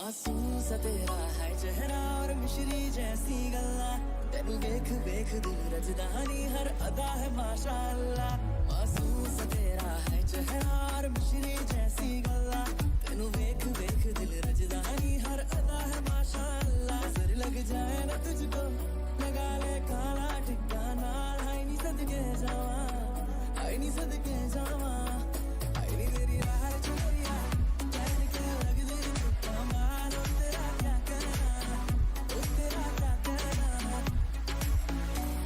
मासूम सा तेरा है चेहरा और मिश्री जैसी गल्ला तेनू देख देख दिल रजदा नी हर अदा है माशाअल्लाह मासूम सा तेरा है चेहरा और मिश्री जैसी गल्ला तेनू देख देख दिल रजदा नी हर अदा है माशाअल्लाह नजर लग जाए ना तुझको लगा ले काला टिक्का नाल हाय नी सदके जावा हाय नी सदके जावा हाय नी तेरी राह चोरिया चैन के लग दे कमाल ओ तेरा क्या कहना ओ तेरा क्या कहना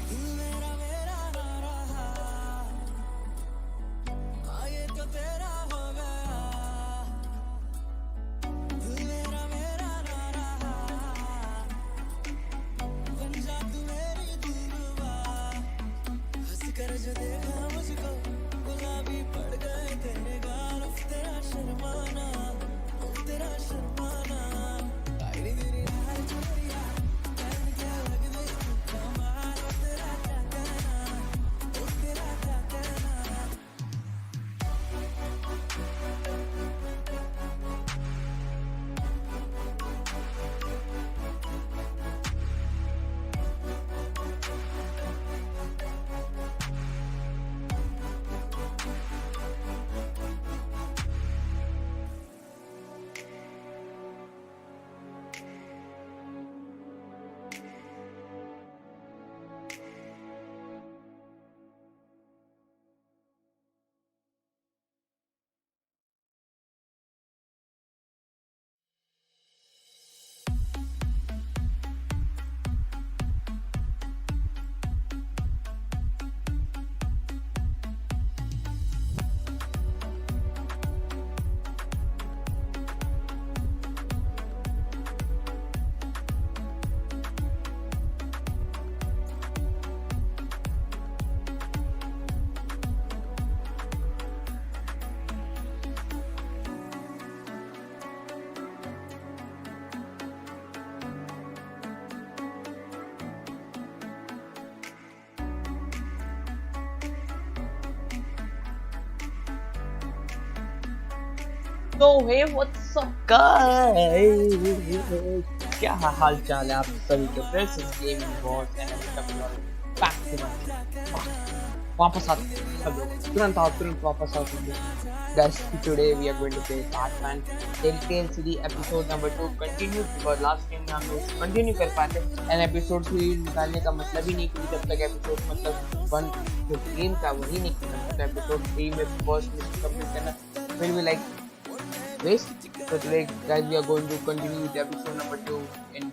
तू मेरा मेरा ना रहा आगे तो तेरा हो गया तू मेरा मेरा ना रहा बन जा तू मेरी दिलरुबा हंस कर जो देखा मुझको गुलाबी पड़ गए तेरे गाल उफ तेरा शर्माना आई नी तेरी राह चोरिया चैन के लग दे कमाल ओ तेरा क्या कहना ओ तेरा क्या कहना तो हे व्हाट्स अप गाइस, क्या हाल चाल है आप सभी के। This is gaming wars and back to वापस आते सब लोग तुरंत वापस आते हैं guys. Today we are going to play Batman Telltale series episode number 2 continue, because last time हम लोग कंटिन्यू कर पाते एंड एपिसोड सीरीज निकालने का मतलब ही नहीं कि जब तक एपिसोड मतलब 1 जो गेम था वही नहीं करना, एपिसोड 3 में फर्स्ट मिशन कंप्लीट करना फिर भी like waste. So today guys we are going to continue with episode number 2 in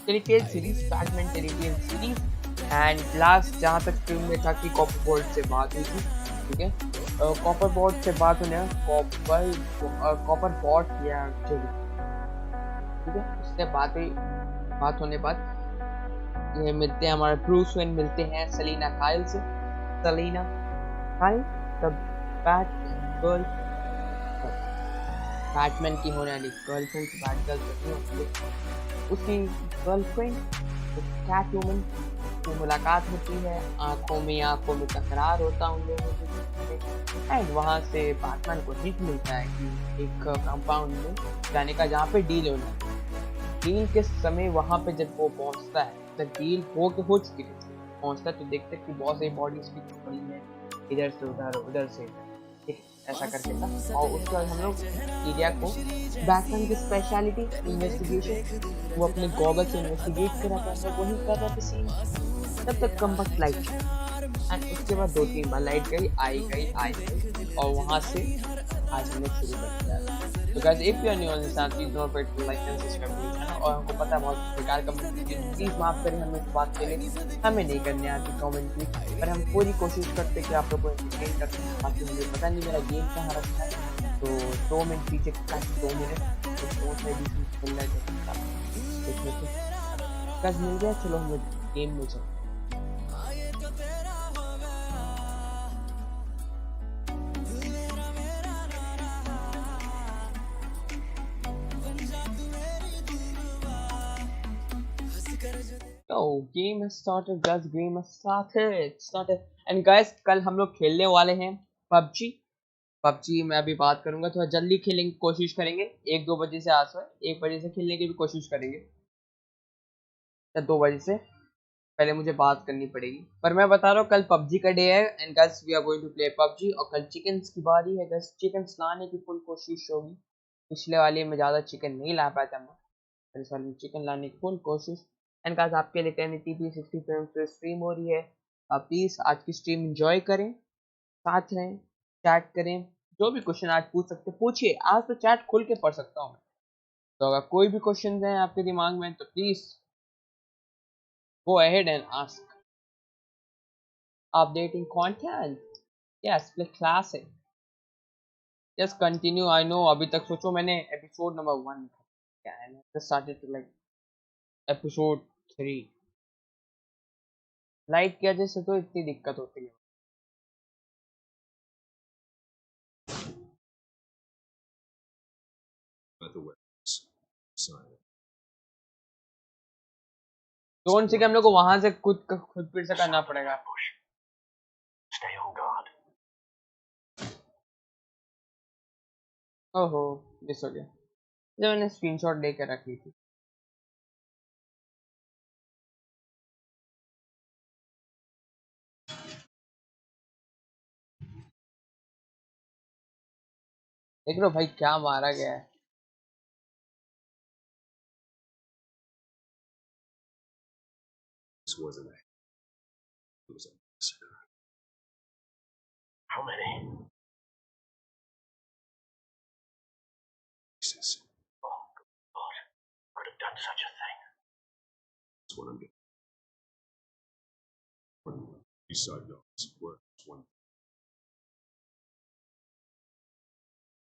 Telltale series, Batman Telltale series, and last जहाँ तक फिल्म में था कि कॉपर बोर्ड से बात हुई थी, ठीक है। कॉपर बोर्ड से बात होने कॉपर बॉट या एक्चुअली, ठीक है, उससे बात होने बाद ये मिलते हैं हमारे ब्रूस वेन मिलते हैं सेलिना काइल से। Selina Kyle the bat girl, Batman की होने वाली गर्लफ्रेंड, बैटगर्ल उसकी गर्लफ्रेंड कैट वुमन की मुलाकात होती है। आंखों में तकरार होता उन लोगों के एंड वहाँ से बैटमैन को हिंट मिलता है कि एक कंपाउंड में जाने का जहाँ पे डील होना है। डील के समय वहाँ पे जब वो पहुँचता है, जब डील हो चुकी है, पहुँचता है तो देखते कि बहुत सारी बॉडीज की पड़ी है इधर से उधर से, ठीक ऐसा करके था। और उसके बाद हम लोग एरिया को बैटमैन की स्पेशलिटी इन्वेस्टिगेशन, वो अपने गॉगल से इन्वेस्टिगेट कर रहा था, वही कर रहा था सीन। तब तक कम वक्त लाइट एंड उसके बाद 2-3 बार लाइट गई आई और वहाँ से आज हमने शुरू कर दिया। तो guys if you are new on this channel please don't forget to like and subscribe. और हमको पता है बहुत बेकार कमेंट प्लीज माफ करें, हमें इस बात के लिए हमें नहीं करने आती कमेंट भी, पर हम पूरी कोशिश करते कि आप लोगों को एंटरटेन कर सकें। बाकी मुझे पता नहीं मेरा गेम कहाँ रखा है, तो 2 मिनट पीछे 2 मिनट तो उसमें भी खेल रहा है देखने से कस मिल गया। चलो हम गेम में चलते। Oh, game has started guys, game has started and guys कल हम लोग खेलने वाले हैं PUBG पबजी मैं अभी बात करूंगा, थोड़ा जल्दी खेलेंगे, कोशिश करेंगे 1-2 बजे से, आज 1 बजे से खेलने की भी कोशिश करेंगे, या 2 बजे से पहले मुझे बात करनी पड़ेगी। पर मैं बता रहा हूँ कल पबजी का डे है and guys we are going to play PUBG, और कल चिकन्स की बारी है गाइस, चिकन्स लाने की फुल कोशिश होगी। पिछले वाले में ज़्यादा चिकन नहीं ला पाया था मैं, पर इस वाले में चिकन लाने की फुल कोशिश। एंड गाइस आपके लिए 1080p 60 फ्रेम्स पे स्ट्रीम हो रही है, आप प्लीज़ आज की स्ट्रीम एंजॉय करें, साथ रहें, चैट करें, जो भी क्वेश्चन आज पूछ सकते पूछिए, आज तो चैट खोल के पढ़ सकता हूँ मैं। तो अगर कोई भी क्वेश्चन है आपके दिमाग में तो please go ahead and ask. Updating content. Yes, play classic. Just continue. I know अभी तक सोचो मैंने एपिसोड नंबर 1 क्या है, just started to like episode 3। Light की वजह से तो इतनी दिक्कत होती है। जोन से कि हम लोग को वहां से खुद फिर से करना पड़ेगा। ओहो मिस हो गया, जब मैंने स्क्रीनशॉट लेकर रखी थी। देख लो भाई क्या मारा गया है। How many? Oh, God. Could have done such a thing. That's what I'm getting.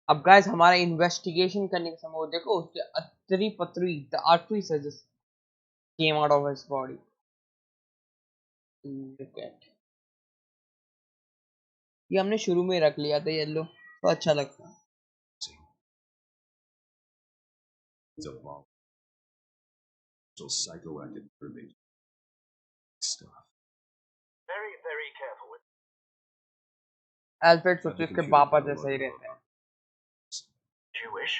अब गाइस हमारा इन्वेस्टिगेशन करने का समय हो, देखो उसके अतरी पतरी the artery suggest came out of his body. Look at, ये हमने शुरू में रख लिया था येलो, तो अच्छा लगता है। It's a bomb. So psychoactive remains stuff. Very, very careful with. Alfred सोचो इसके पापा जैसा ही रहता है। Jewish.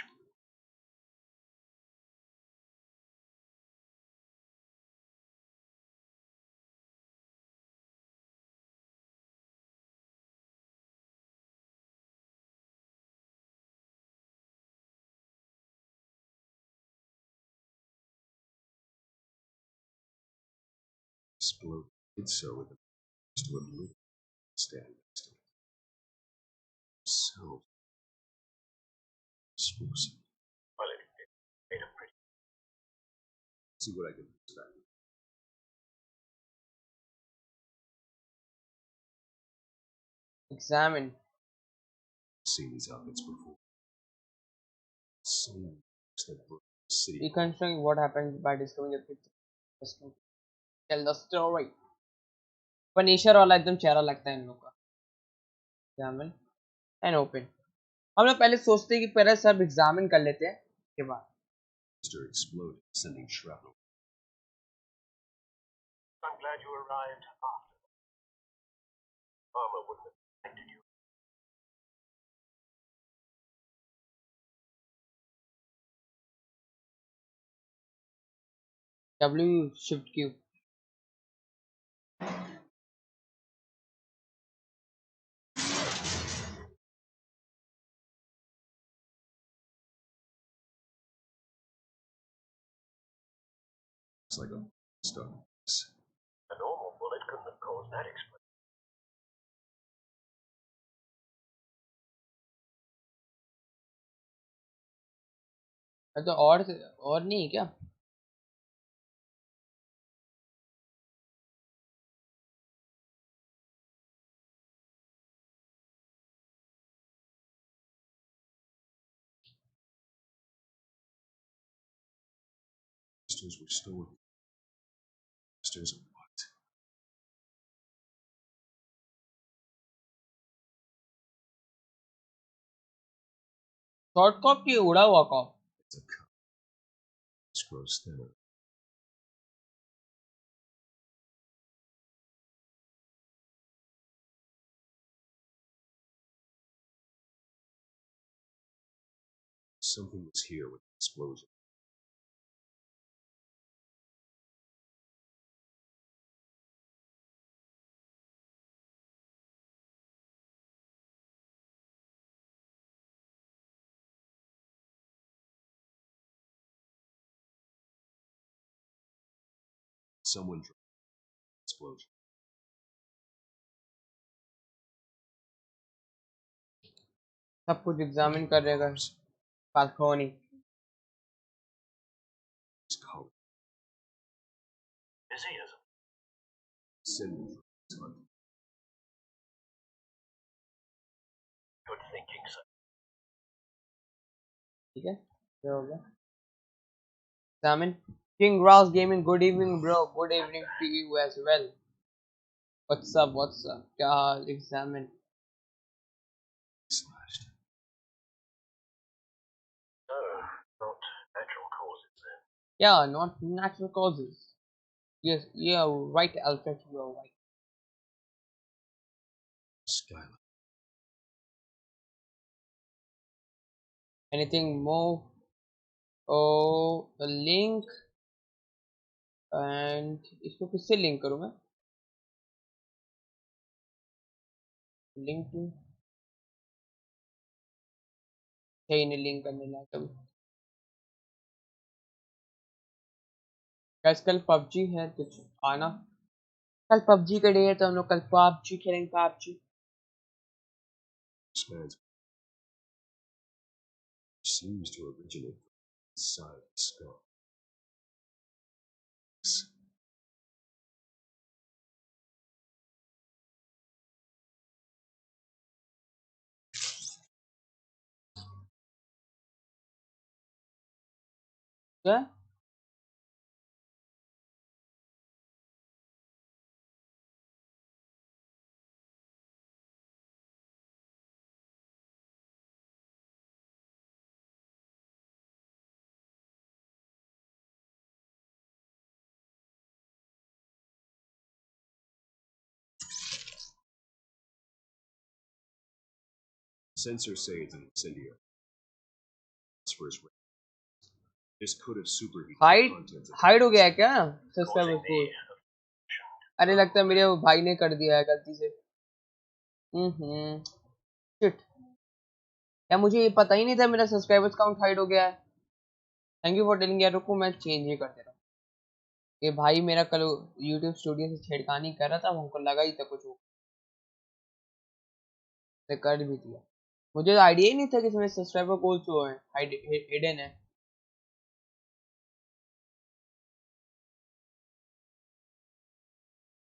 Explode. It's so with the to a blue stand next to it. So explosive. Well, it made a pretty. See what I can do to that. Examine. Seen these outfits before. Same that broke the city. Reconstructing what happens by discovering the picture. Tell the story. Furniture वाला एकदम चेहरा लगता है इन लोग का। Examine and open. हम लोग पहले सोचते हैं कि पहले सब एग्जामिन कर लेते हैं के बाद। Exploded, sending shrapnel. I'm glad you arrived after. Armor wouldn't have protected you. W shift Q. It's like a stuff. A normal bullet couldn't have caused that explosion. तो और नहीं है क्या? Sisters were stolen. Sisters of what? Short cop की उड़ा हुआ cop. It's a cup. This grows thinner. Something was here with the explosion. Someone dropped the explosion. सब कुछ एग्जामिन कर रहेगा फाल्कोनी। His color. Busy as Sending drones hunting. good thinking, sir. ठीक है, क्या हो गया? Examine king Raj gaming, good evening bro, good evening to you as well. What's up, क्या हाल examine? Slashed. No, not natural causes then. Yeah, not natural causes. Yes, yeah, right, Alfred, you are right. Skyline. Anything more? Oh, the link, and इसको किससे link करूँ मैं? Link to है ही नहीं link करने लायक अभी। गाइस कल पबजी है तो आना, कल पबजी का डे है तो हम लोग कल पबजी खेलेंगे। PUBG This man's seems to originate from inside the skull. क्या? Sensors say it's an incendiary. Phosphorus ray. This could have superheated the hide contents of the hide हो गया है क्या Causing सब्सक्राइबर्स को? the अरे लगता है मेरे भाई ने कर दिया है गलती से। शिट यार, मुझे ये पता ही नहीं था मेरा सब्सक्राइबर्स काउंट हाइड हो गया है। थैंक यू फॉर टेलिंग यार, रुको मैं चेंज ही कर दे रहा हूँ। ये भाई मेरा कल यूट्यूब स्टूडियो से छेड़खानी कर रहा था, हमको लगा ही था कुछ हो, तो कर भी दिया। मुझे तो आइडिया ही नहीं था कि इसमें सब्सक्राइबर गोल्स वो है, हिडन है।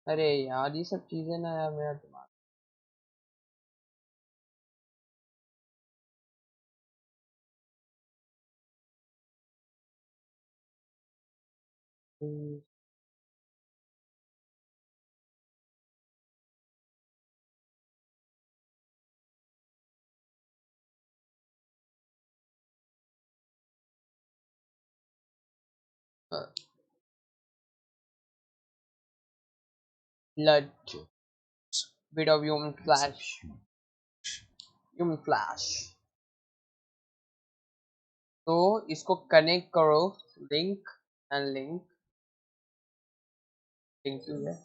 अरे यार ये सब चीजें ना यार मेरा दिमाग blood bit of human flash, human flash। तो इसको कनेक्ट करो, लिंक एंड लिंक टू है।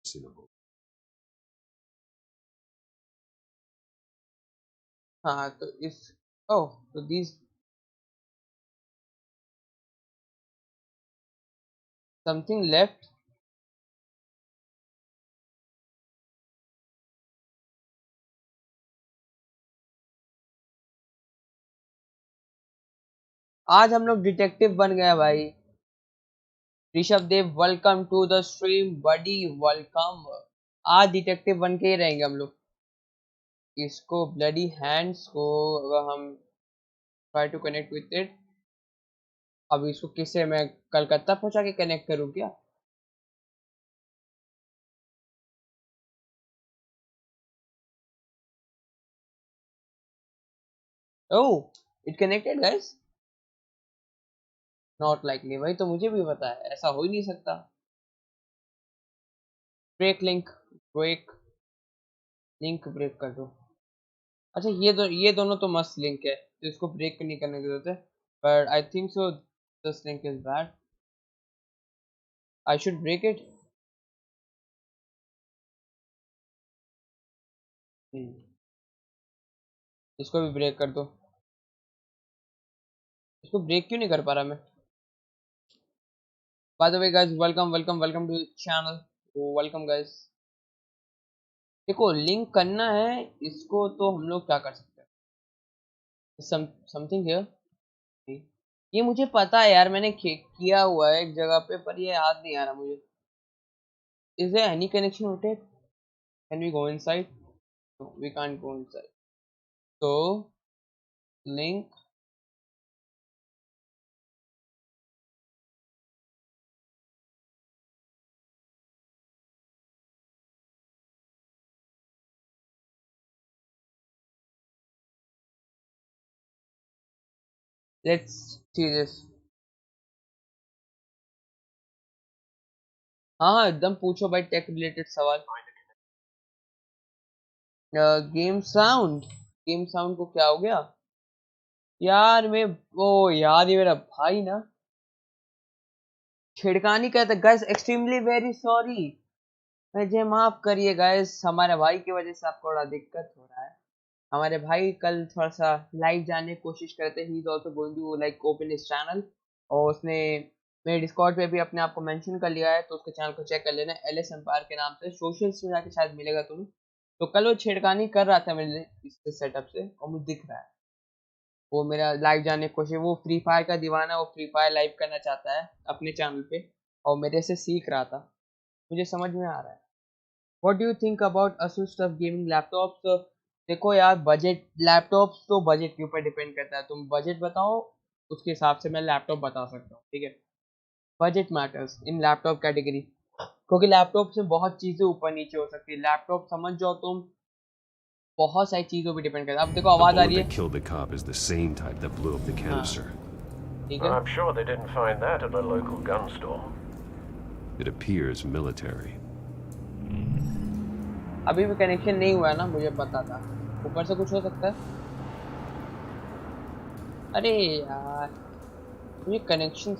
Cinema. हाँ तो इस ओह तो दिस समथिंग लेफ्ट। आज हम लोग डिटेक्टिव बन गए भाई। Rishabh Dev welcome to the stream buddy, welcome. आज डिटेक्टिव बन के ही रहेंगे हम लोग। इसको ब्लडी हैंड्स को अगर हम try to connect with it, अब इसको किससे मैं कलकत्ता पहुंचा के कनेक्ट करूं क्या? Oh it connected guys, not likely. भाई तो मुझे भी पता है, ऐसा हो ही नहीं सकता। ब्रेक लिंक ब्रेक कर दो। अच्छा ये दोनों तो मस्त लिंक है, तो इसको ब्रेक नहीं करने की जरूरत है, but I think so this link is bad, I should break it. इसको भी ब्रेक कर दो। इसको ब्रेक क्यों नहीं कर पा रहा मैं? By the way guys, welcome to channel, welcome guys. देखो लिंक करना है इसको, तो हम लोग क्या कर सकते हैं, समथिंग हियर। ये मुझे पता है यार, मैंने किया हुआ है एक जगह पे, पर ये याद नहीं आ रहा मुझे। Is there any connection with it? Can we go inside? No we can't go inside. तो लिंक, लेट्स सी दिस। हाँ एकदम पूछो भाई, टेक रिलेटेड सवाल। गेम साउंड को क्या हो गया यार? यार ये मेरा भाई ना छिड़कानी कहता है। गाइस एक्सट्रीमली वेरी सॉरी, मुझे माफ करिए गाइस, हमारे भाई की वजह से आपको थोड़ा दिक्कत हो रहा है। हमारे भाई कल थोड़ा सा लाइव जाने की कोशिश करते, he is also going to like open his channel, और उसने मेरे डिस्कॉर्ड पे भी अपने आप को मेंशन कर लिया है, तो उसके चैनल को चेक कर लेना, एलएस एम्पायर के नाम से, सोशल्स में जाके शायद मिलेगा तुम्हें। तो कल वो छेड़खानी कर रहा था मेरे इस सेटअप से, और मुझे दिख रहा है वो मेरा लाइव जाने की कोशिश, वो फ्री फायर का दीवाना, वो फ्री फायर लाइव करना चाहता है अपने चैनल पे, और मेरे से सीख रहा था, मुझे समझ में आ रहा है। What do you think about Asus TUF gaming laptops? देखो यार, बजट लैपटॉप्स तो बजट के ऊपर डिपेंड करता है, तुम बजट बताओ उसके हिसाब से मैं लैपटॉप बता सकता हूँ, ठीक है। Budget matters in laptop category, क्योंकि लैपटॉप से बहुत चीज़ें ऊपर नीचे हो सकती है, लैपटॉप समझ जाओ तुम, बहुत सारी चीज़ों पे डिपेंड करता है। अब देखो आवाज़ आ रही है, killed the cop is the same type that blew up the canister. ठीक Well, है। I'm sure they didn't find that at a local gun store. It appears military. अभी भी कनेक्शन नहीं हुआ है ना, मुझे पता था, ऊपर से कुछ हो सकता है। अरे यार ये connection,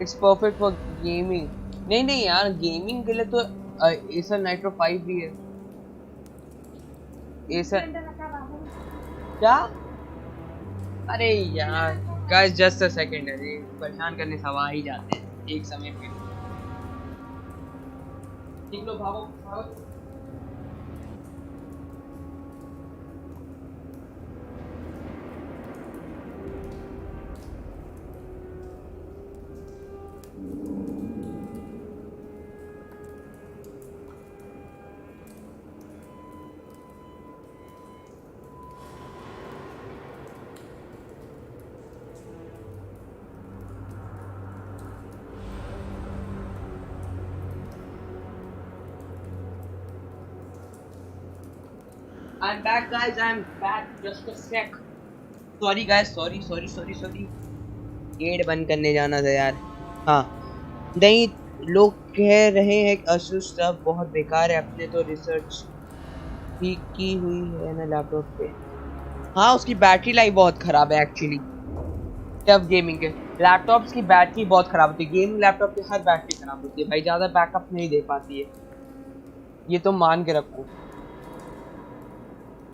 it's perfect for gaming. नहीं यार, गेमिंग के लिए तो एसर नाइट्रो 5 भी है। एसर क्या? अरे यार गाइस जस्ट अ सेकंड, अरे परेशान करने सवा ही जाते हैं एक समय पे। ठीक लो, भागो भागो। I'm back guys, I'm back, just a sec. Sorry guys, sorry. Gate बंद करने जाना था यार। हाँ नहीं, लोग कह रहे हैं कि asus स्टफ बहुत बेकार है, अपने तो रिसर्च भी की हुई है ना लैपटॉप पे। हाँ उसकी बैटरी लाइफ बहुत ख़राब है एक्चुअली, टफ गेमिंग के लैपटॉप्स की बैटरी बहुत ख़राब होती है, गेमिंग लैपटॉप की हर बैटरी ख़राब होती है भाई, ज़्यादा बैकअप नहीं दे पाती है, ये तो मान के रखो।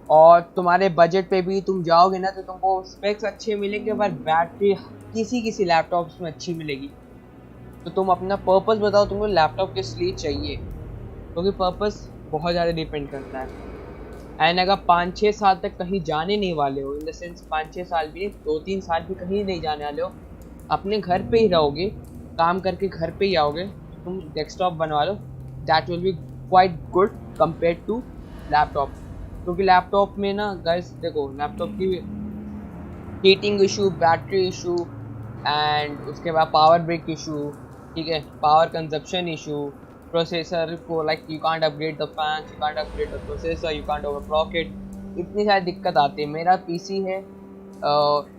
और तुम्हारे बजट पे भी तुम जाओगे ना तो तुमको स्पेक्स अच्छे मिलेंगे, पर बैटरी किसी लैपटॉप्स में अच्छी मिलेगी। तो तुम अपना पर्पस बताओ, तुमको लैपटॉप किस लिए चाहिए, क्योंकि पर्पस बहुत ज़्यादा डिपेंड करता है। एंड अगर 5-6 साल तक कहीं जाने नहीं वाले हो, इन द सेंस 5-6 साल भी 2-3 साल भी कहीं नहीं जाने वाले हो, अपने घर पे ही रहोगे, काम करके घर पे ही आओगे, तो तुम डेस्कटॉप बनवा लो, that will be quite good compare to laptop. क्योंकि लैपटॉप में ना गाइस देखो, लैपटॉप की heating issue, battery issue, and उसके बाद पावर ब्रेक इशू, ठीक है, पावर कंजप्शन इशू, प्रोसेसर को like you can't upgrade the fans, you can't upgrade the processor, you can't overclock it, इतनी सारी दिक्कत आती है। मेरा पीसी है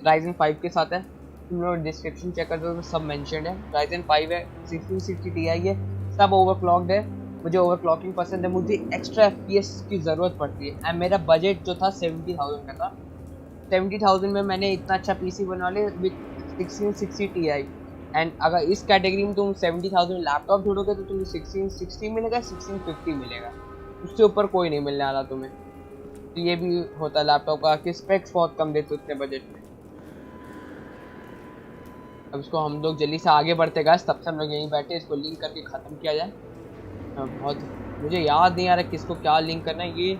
राइजन 5 के साथ है, तुम लोग डिस्क्रिप्शन चेक कर दो तो सब मेंशन्ड है, राइजन 5 है, 1660 Ti है, सब ओवरक्लॉक्ड है, मुझे ओवरक्लॉकिंग पसंद है, मुझे एक्स्ट्रा FPS की ज़रूरत पड़ती है। एंड मेरा बजट जो था 70,000 का था। 70,000 में मैंने इतना अच्छा PC बनवा लिया विद 1660 Ti। एंड अगर इस कैटेगरी में तुम 70,000 लैपटॉप ढूंढोगे तो तुम्हें 1660 मिलेगा, 1650 मिलेगा, उससे ऊपर कोई नहीं मिलने वाला तुम्हें। तो ये भी होता है लैपटॉप का कि स्पेक्स बहुत कम देते उतने बजट में। अब इसको हम लोग जल्दी से आगे बढ़ते गए, तब से हम लोग यहीं बैठे, इसको लिंक करके ख़त्म किया जाए। बहुत मुझे याद नहीं आ रहा किसको क्या लिंक करना है। ये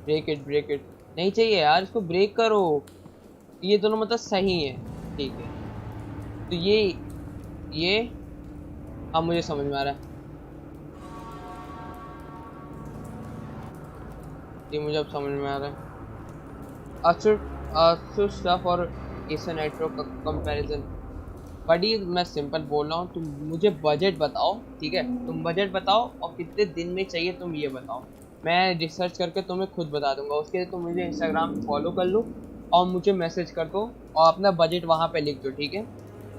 ब्रेक इट नहीं चाहिए यार, इसको ब्रेक करो। ये दोनों मतलब सही है, ठीक है। तो ये अब मुझे समझ में आ रहा है, ये मुझे अब समझ में आ रहा है। अच्छा स्टफ और एसोनाइट्रो का कंपैरिजन। बड़ी मैं सिंपल बोल रहा हूँ, तुम मुझे बजट बताओ, ठीक है? तुम बजट बताओ और कितने दिन में चाहिए तुम ये बताओ, मैं रिसर्च करके तुम्हें खुद बता दूंगा। उसके लिए तुम मुझे इंस्टाग्राम पे फॉलो कर लो और मुझे मैसेज कर दो और अपना बजट वहाँ पे लिख दो, ठीक है?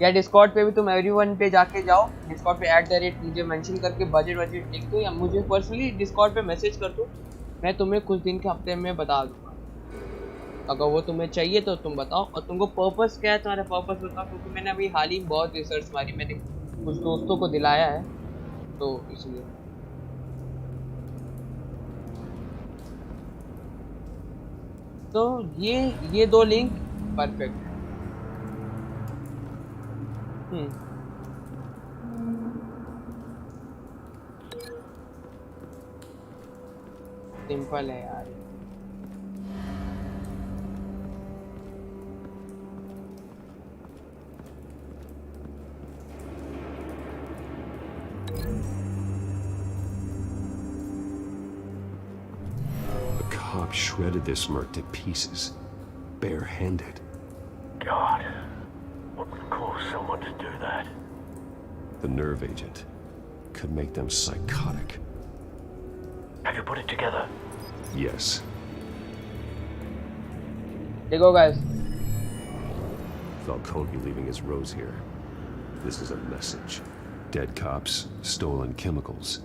या डिस्कॉर्ड पे भी तुम एवरीवन पे जाके जाओ, डिस्कॉर्ड पे @ मुझे मेंशन करके बजट लिख दो, या मुझे पर्सनली डिस्कॉर्ड पे मैसेज कर दो, मैं तुम्हें कुछ दिन के हफ्ते में बता दूँगा। अगर वो तुम्हें चाहिए तो तुम बताओ, और तुमको पर्पस क्या है, तुम्हारा पर्पस बताओ, क्योंकि मैंने अभी हाल ही बहुत रिसर्च मारी, मैंने कुछ दोस्तों को दिलाया है, तो इसलिए। तो ये दो लिंक परफेक्ट है। सिंपल है यार। Cop shredded this merc to pieces, barehanded. God, what would cause someone to do that? The nerve agent could make them psychotic. Have you put it together? Yes. There you go, guys. Falcone leaving his rose here. This is a message. Dead cops, stolen chemicals.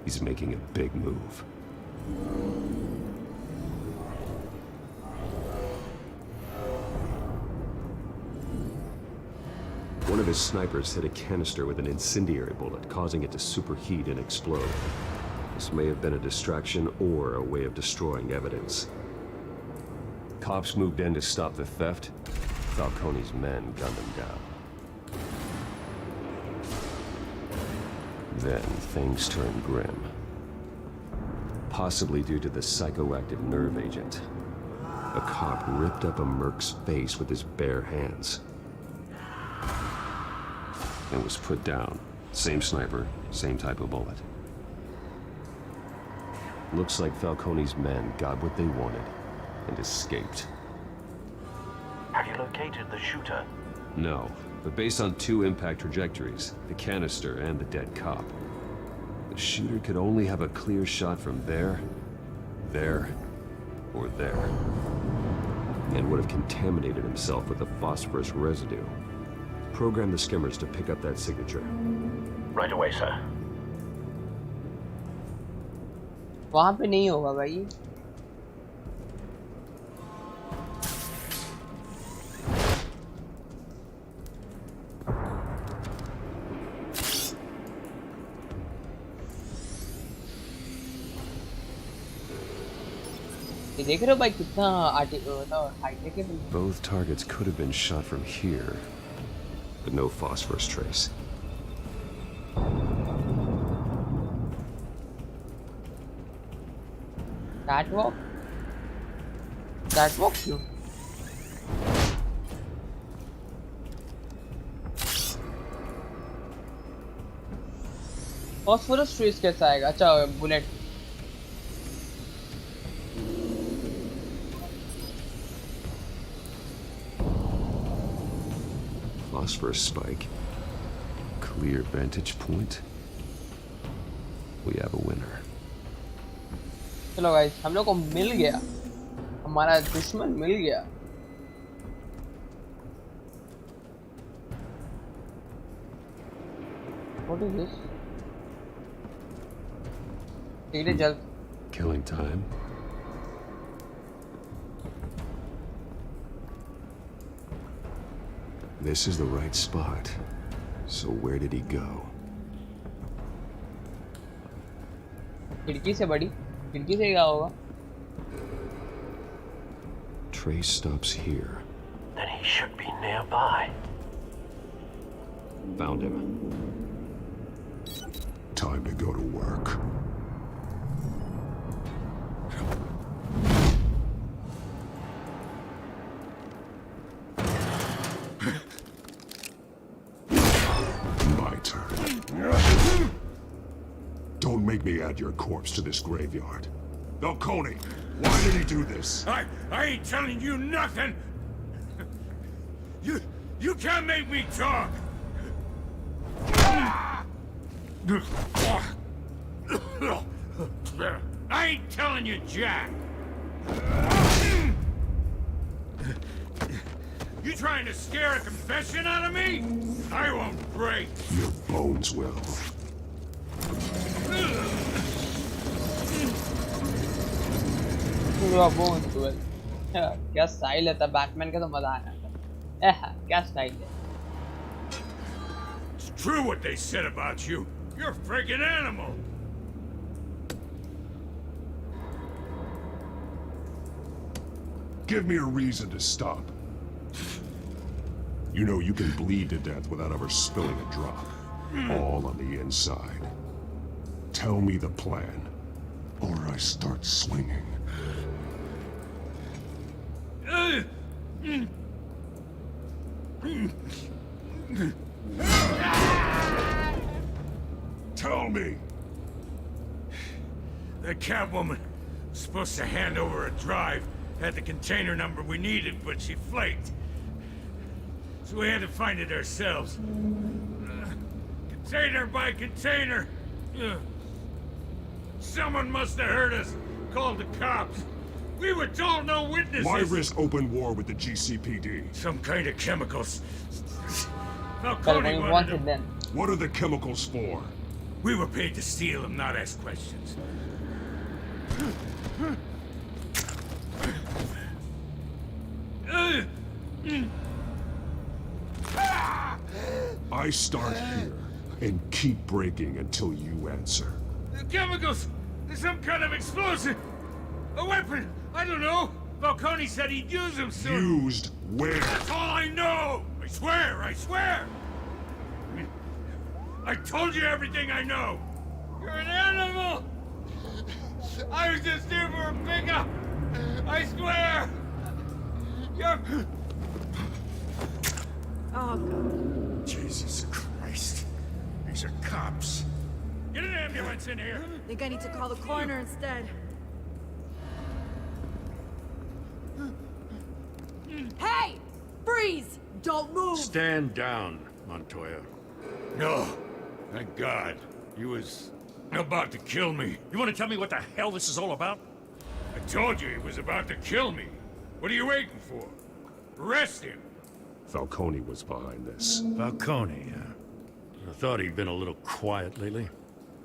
He's making a big move. One of his snipers hit a canister with an incendiary bullet, causing it to superheat and explode. This may have been a distraction or a way of destroying evidence. Cops moved in to stop the theft. Falcone's men gunned him down. Then things turned grim. Possibly due to the psychoactive nerve agent. A cop ripped up a merc's face with his bare hands. And was put down. Same sniper, same type of bullet. Looks like Falcone's men got what they wanted and escaped. Have you located the shooter? No, but based on two impact trajectories, the canister and the dead cop, the shooter could only have a clear shot from there, or there, and would have contaminated himself with the phosphorus residue. Program the skimmers to pick up that signature. Right away, sir. वहाँ पे नहीं होगा भाई। ये देख रहे हो भाई कितना हाईटेक है। Both targets could have been shot from here, but no phosphorus trace. Catwalk क्यों? फॉस्फोरस ट्रेस कैसा आएगा? अच्छा bullet. Phosphorus spike. Clear vantage point. We have a winner. चलो गाइस, हम लोग को मिल गया, हमारा दुश्मन मिल गया। What is this? धीरे जल्द. Killing time. This is the right spot. So where did he go? खिड़की से बड़ी. खिड़की से गया होगा. Trace stops here. Then he should be nearby. Found him. Time to go to work. My turn. Don't make me add your corpse to this graveyard. Falcone, why did he do this? I ain't telling you nothing. You can't make me talk. I ain't telling you, Jack. You trying to scare a confession out of me? I won't break. Your bones will. क्या style है था Batman का तो मजा आना था. क्या style है. It's true what they said about you. You're a freaking animal. Give me a reason to stop. You know you can bleed to death without ever spilling a drop. All on the inside. Tell me the plan, or I start swinging. Tell me! The Catwoman was supposed to hand over a drive, had the container number we needed, but she flaked. So we had to find it ourselves. Container by container. Someone must have heard us, called the cops. We were told no witnesses. Why risk open war with the GCPD? Some kind of chemicals. But Falcone we wanted wanted them. them. What are the chemicals for? We were paid to steal them, not ask questions. I start here and keep breaking until you answer. The chemicals! There's some kind of explosive! A weapon! I don't know! Falcone said he'd use them soon! Used where? That's all I know! I swear! I swear! I told you everything I know! You're an animal! I was just here for a pickup! I swear! You're... Oh, God. Jesus Christ. These are cops. Get an ambulance in here! Think I need to call the coroner instead. Hey! Freeze! Don't move! Stand down, Montoya. No. Thank God. He was about to kill me. You want to tell me what the hell this is all about? I told you he was about to kill me. What are you waiting for? Arrest him. Falcone was behind this. Falcone, I thought he'd been a little quiet lately.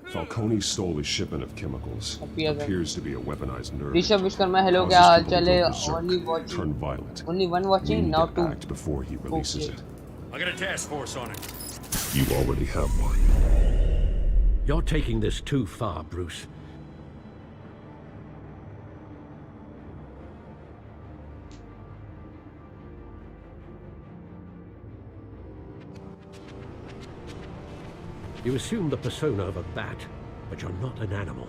Falcone stole a shipment of chemicals. Appears to be a weaponized nerve. VISHWAKARMA, hello, क्या हाल चाल है? Only watching. Turn violent. Only one watching, now two. Act before he releases it. I got a task force on it. You already have one. You're taking this too far, Bruce. You assume the persona of a bat, but you're not an animal.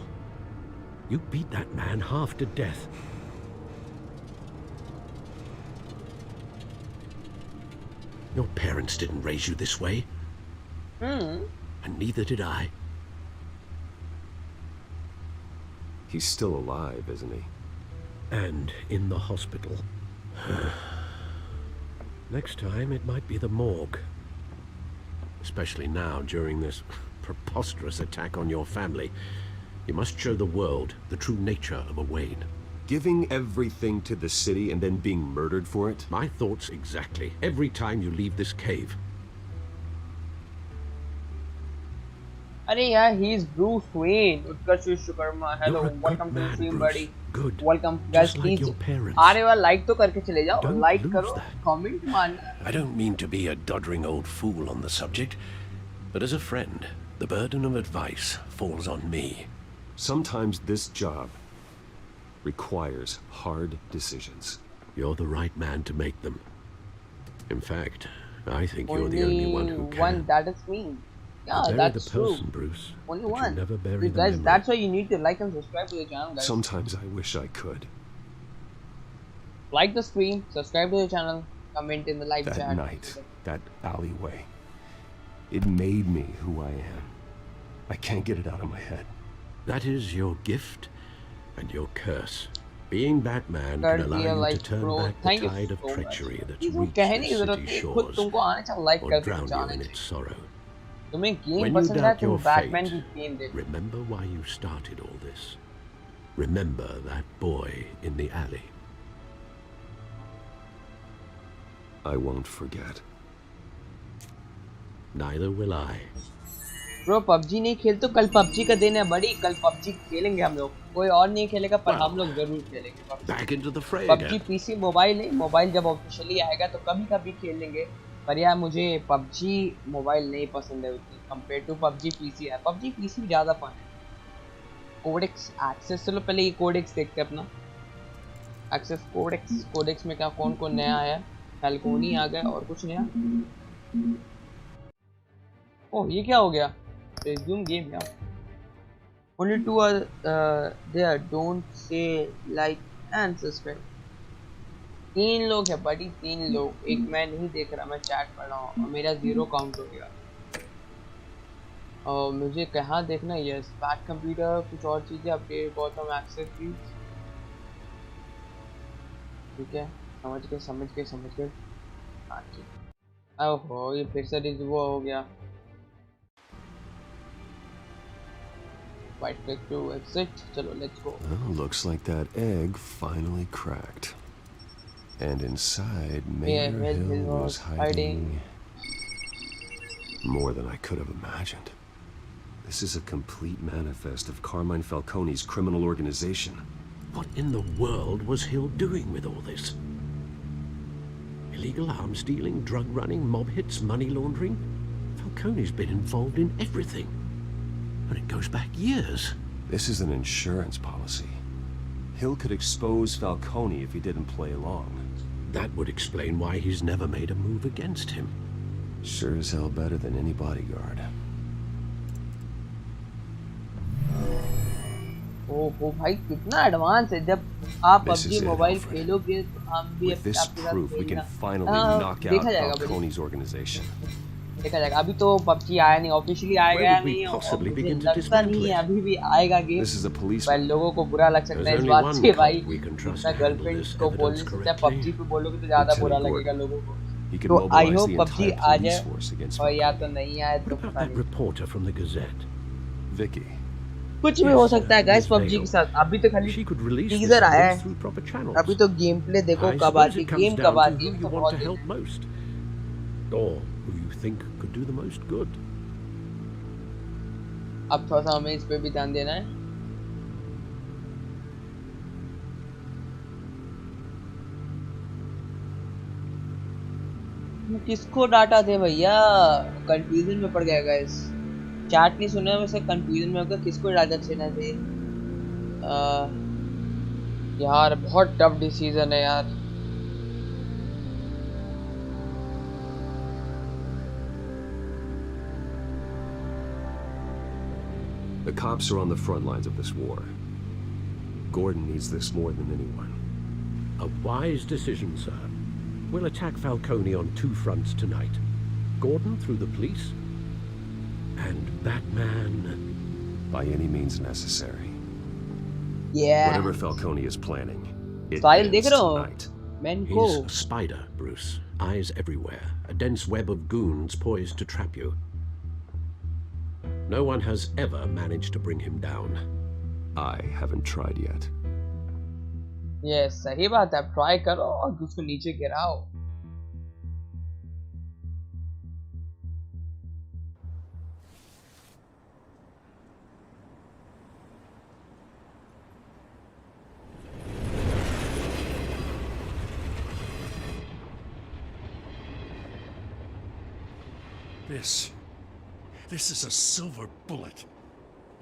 You beat that man half to death. Your parents didn't raise you this way. And neither did I. He's still alive, isn't he? And in the hospital. Next time, it might be the morgue. Especially now, during this preposterous attack on your family. You must show the world the true nature of a Wayne. Giving everything to the city and then being murdered for it? My thoughts exactly. Every time you leave this cave. अरे यार, he is Bruce Wayne. Utkarsh Vishwakarma. Hello, You're a good welcome to the man, stream, Bruce. buddy. Good. Welcome, guys. Just like Please, your parents. आ रहे हो like तो करके चले जाओ. Don't like lose करो, that. Comment मारना. I don't mean to be a doddering old fool on the subject, but as a friend, the burden of advice falls on me. Sometimes this job requires hard decisions. You're the right man to make them. In fact, I think you're Only the only one who can. one, that is me. Yeah, Bury that's the true. person, Bruce. Only but one. You never bury You the guys, memory. that's why you need to like and subscribe to the channel, guys. Sometimes I wish I could. Like the stream, subscribe to the channel, comment in the live That chat. night, that alleyway, it made me who I am. I can't get it out of my head. That is your gift and your curse. Being Batman कर can allow दिया you to like turn bro. back the Thank you tide of so much. treachery that's इसको reached कहने the की जरूरत city's नहीं, खुद shores, तुमको आना चाहिए लाइक or करके drown you जाने in चाहिए. its sorrow. तुम्हें गेम When you पसंद है, doubt तुम your बैटमैन की fate, गेम देखो. remember why you started all this. Remember that boy in the alley. I won't forget. Neither will I. Bro PUBG नहीं खेल तो कल पबजी का दिन है बड़ी. कल पबजी खेलेंगे हम लोग. कोई और नहीं खेलेगा पर हम लोग जरूर खेलेंगे. Back into the fray PUBG again. PC mobile नहीं. मोबाइल जब ऑफिशियली आएगा तो कभी कभी खेल लेंगे. पर यार मुझे पबजी मोबाइल नहीं पसंद है उतनी कंपेयर टू पबजी पीसी है. पबजी पीसी ज़्यादा फन है. कोडेक्स एक्सेस, चलो पहले ये कोडेक्स देखते हैं अपना. एक्सेस कोडेक्स में क्या कौन कौन नया आया. फैल्कोनी आ गया और कुछ नया. ओह ये क्या हो गया. Resume game now. Only two are there. Don't say like and subscribe. 3 लोग हैं buddy, 3 लोग. एक मैं नहीं देख रहा, मैं चैट पढ़ रहा हूँ और मेरा 0 काउंट हो गया. और मुझे कहाँ देखना है. यस बैक कंप्यूटर, कुछ और चीज़ें अपडेट बॉटम एक्सेस प्लीज. ठीक है, समझ गए. हाँ ठीक. ओहो ये फिर से वो हो गया. Right click to exit. Chalo, let's go. Well, looks like that egg finally cracked. And inside, Mayor Hill was hiding more than I could have imagined. This is a complete manifest of Carmine Falcone's criminal organization. What in the world was Hill doing with all this? Illegal arms dealing, drug running, mob hits, money laundering? Falcone's been involved in everything. And it goes back years. This is an insurance policy. Hill could expose Falcone if he didn't play along. That would explain why he's never made a move against him. Sure as hell better than any bodyguard. ओहो भाई कितना advance है. जब आप PUBG mobile खेलोगे तो हम भी With this proof, we can finally knock out देखा जाएगा Falcone's organization. देखा जाएगा. अभी तो PUBG आया नहीं, ऑफिशियली आएगा Where would we नहीं. possibly और begin मुझे to लगता dismantle नहीं है it? अभी भी आएगा गेम. This is a पर policeman. लोगों को बुरा लग सकता है There's इस only बात one से cop भाई. we can trust अपना to handle गर्लफ्रेंड this को बोल evidence नहीं सकता. correctly. PUBG पे बोलोगे तो ज्यादा बुरा Lieutenant लगेगा Gordon. लोगों को. He could तो I mobilize hope the PUBG entire आ police जाए force against और या Falcone. तो नहीं आए What तो about पता that नहीं. reporter from the Gazette? Vicky. कुछ भी हो सकता है गाइस PUBG के साथ. अभी तो खाली She could release this teaser आया evidence है. through proper channels. अभी तो गेम प्ले देखो I कब suppose आती it है, comes गेम down कब to आती who है. you तो want बहुत to help most, or who you think could do the most good. अब थोड़ा सा हमें इस पे भी ध्यान देना है. किसको डाटा दे भैया. कंफ्यूजन में पड़ गया गाइस. चैट नहीं सुना वैसे कंफ्यूजन में होगा किसको डाटा देना चाहिए. यार बहुत टफ डिसीजन है यार. The cops are on the front lines of this war. Gordon needs this more than anyone. A wise decision, sir. We'll attack Falcone on 2 fronts tonight. Gordon through the police, and Batman... By any means necessary. Yeah. Whatever Falcone is planning, it Style ends देख रहे हो? tonight. Men He's को a spider, Bruce. Eyes everywhere. A dense web of goons poised to trap you. No one has ever managed to bring him down. I haven't tried yet. Yes सही बात है. Try करो और उसको नीचे गिराओ. This is a silver bullet.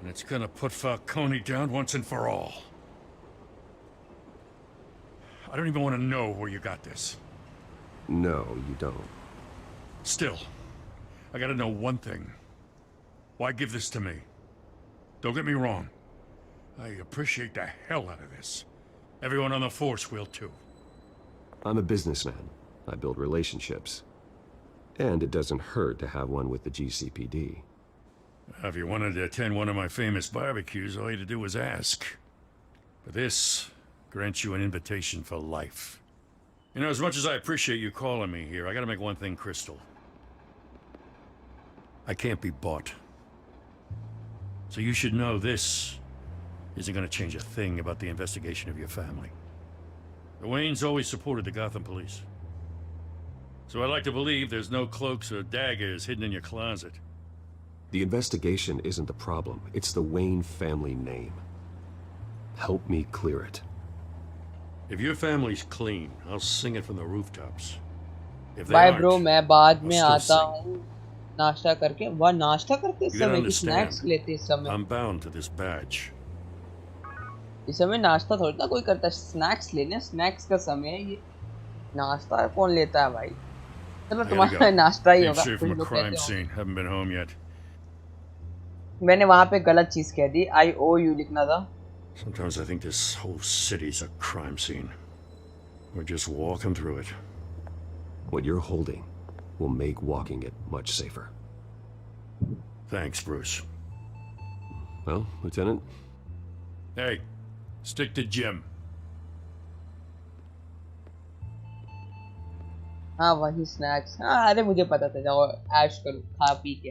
And it's gonna put Falcone down once and for all. I don't even want to know where you got this. No, you don't. Still, I gotta know one thing. Why give this to me? Don't get me wrong. I appreciate the hell out of this. Everyone on the force will too. I'm a businessman. I build relationships. And it doesn't hurt to have one with the GCPD. If you wanted to attend one of my famous barbecues, all you had to do was ask. But this grants you an invitation for life. You know, as much as I appreciate you calling me here, I gotta make one thing crystal. I can't be bought. So you should know this isn't gonna change a thing about the investigation of your family. The Waynes always supported the Gotham police. So I'd like to believe there's no cloaks or daggers hidden in your closet. The investigation isn't the problem. It's the Wayne family name. Help me clear it. If your family's clean, I'll sing it from the rooftops. If they bye aren't, bro, मैं बाद में I'll आता still हूँ नाश्ता करके। वह नाश्ता करते इस You gotta समय, understand. स्नैक्स लेते इस समय। I'm bound to this badge. इस समय नाश्ता थोड़ी ना कोई करता है, स्नैक्स लेने। स्नैक्स का समय है ये, नाश्ता कौन लेता है भाई? चलो I gotta तुम्हारा go. नाश्ता ही Came होगा। straight कुछ from a लोग crime कहते scene. Haven't been home yet. हो मैंने वहाँ पे गलत चीज कह दी, I owe you लिखना था। Sometimes I think this whole city's a crime scene. We're just walking through it. What you're holding will make walking it much safer. Thanks, Bruce. Well, Lieutenant? Hey, stick to Jim. हाँ वही snacks. हाँ अरे मुझे पता था, जाओ ऐश करो, खा पी के।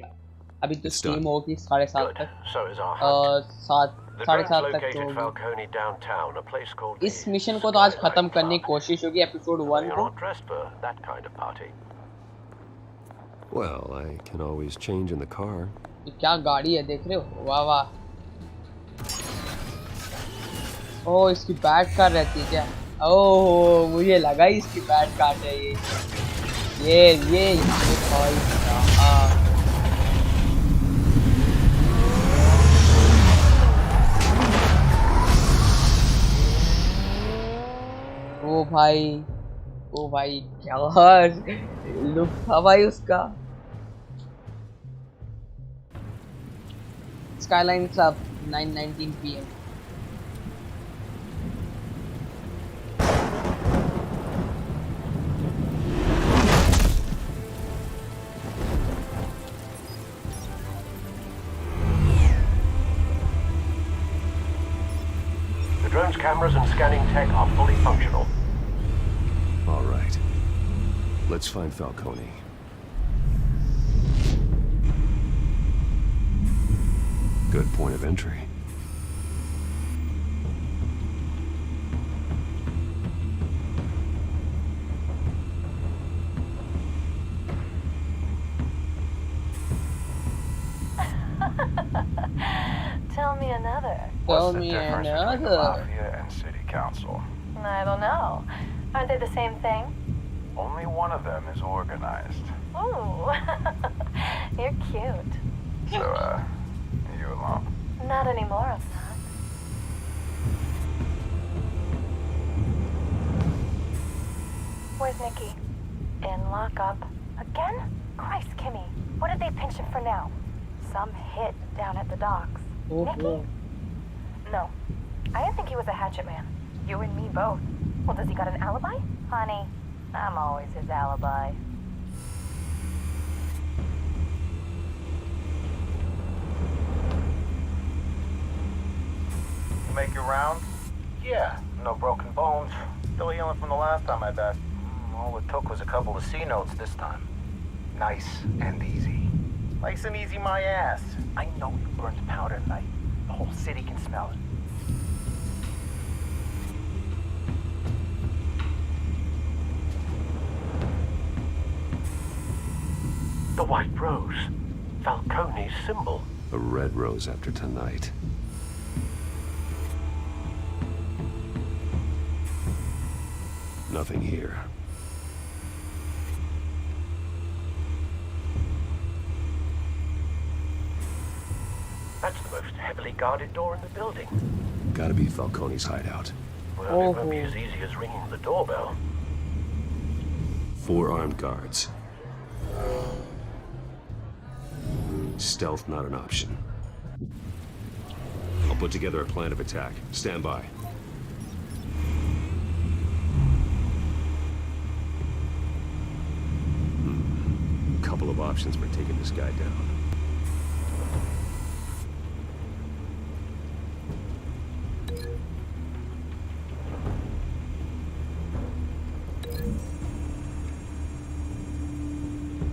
अभी तो It's स्ट्रीम done. होगी 7:30 Good. तक। So is our hunt. 7 The 7:30 drones तक located तो होगी। Falcone downtown, a place called इस the मिशन को तो आज Skylight खत्म करने की Park. कोशिश होगी, एपिसोड 1 You're को। not dressed for that kind of party. Well, I can always change in the car. ये क्या गाड़ी है देख रहे हो? वाह वाह। ओह इसकी बैट कार रहती है क्या? ओह मुझे लगा ही इसकी बैट कार है ये भाई साहब। ओ भाई क्या लुक था भाई उसका। Skyline club 9:19 PM। The drone's cameras and scanning tech are fully functional. All right. Let's find Falcone. Good point of entry. Tell me another. Tell What's the me difference between the another। Mafia and City Council? I don't know. Aren't they the same thing? Only one of them is organized. Ooh, you're cute. So, you alone? Not anymore, Assad. Where's Nikki? In lockup. Again? Christ, Kimmy. What did they pinch him for now? Some hit down at the docks. Nikki? No. I didn't think he was a hatchet man. You and me both. Well, does he got an alibi? Honey, I'm always his alibi. You make your rounds? Yeah, no broken bones. Still healing from the last time I bet. All it took was a couple of C notes this time. Nice and easy. Nice and easy my ass. I know you burned powder tonight. The whole city can smell it. The white rose. Falcone's symbol. A red rose after tonight. Nothing here. heavily guarded door in the building. Gotta be Falcone's hideout. Well, it won't be as easy as ringing the doorbell. 4 armed guards. Stealth not an option. I'll put together a plan of attack. Stand by. Couple of options for taking this guy down.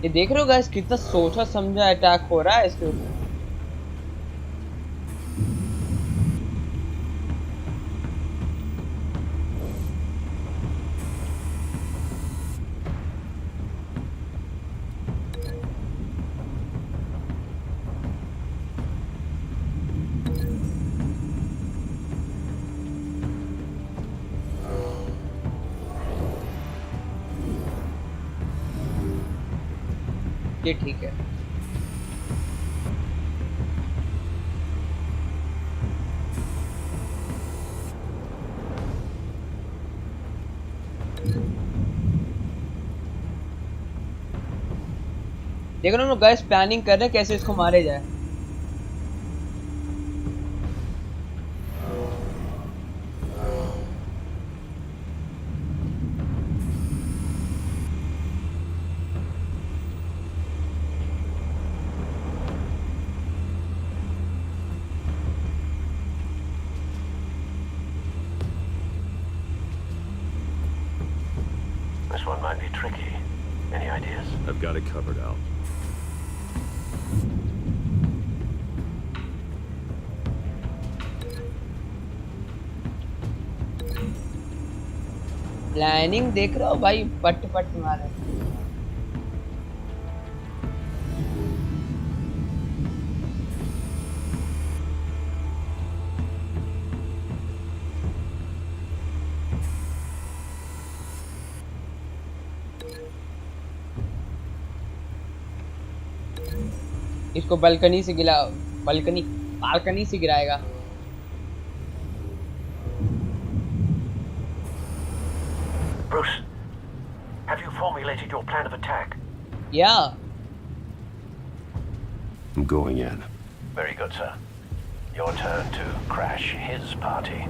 ये देख रहे हो guys कितना सोचा समझा attack हो रहा है इसके ऊपर। ये ठीक है। देखो ना गाइस प्लानिंग कर रहे हैं कैसे इसको मारे जाए। This one might be tricky. Any ideas? I've got it covered, Al. Planning देख रहे हो भाई, पट पट मारे। इसको बालकनी से गिरा, बालकनी से गिराएगा। Bruce, have you formulated your plan of attack? Yeah. I'm going in. Very good, sir. Your turn to crash his party.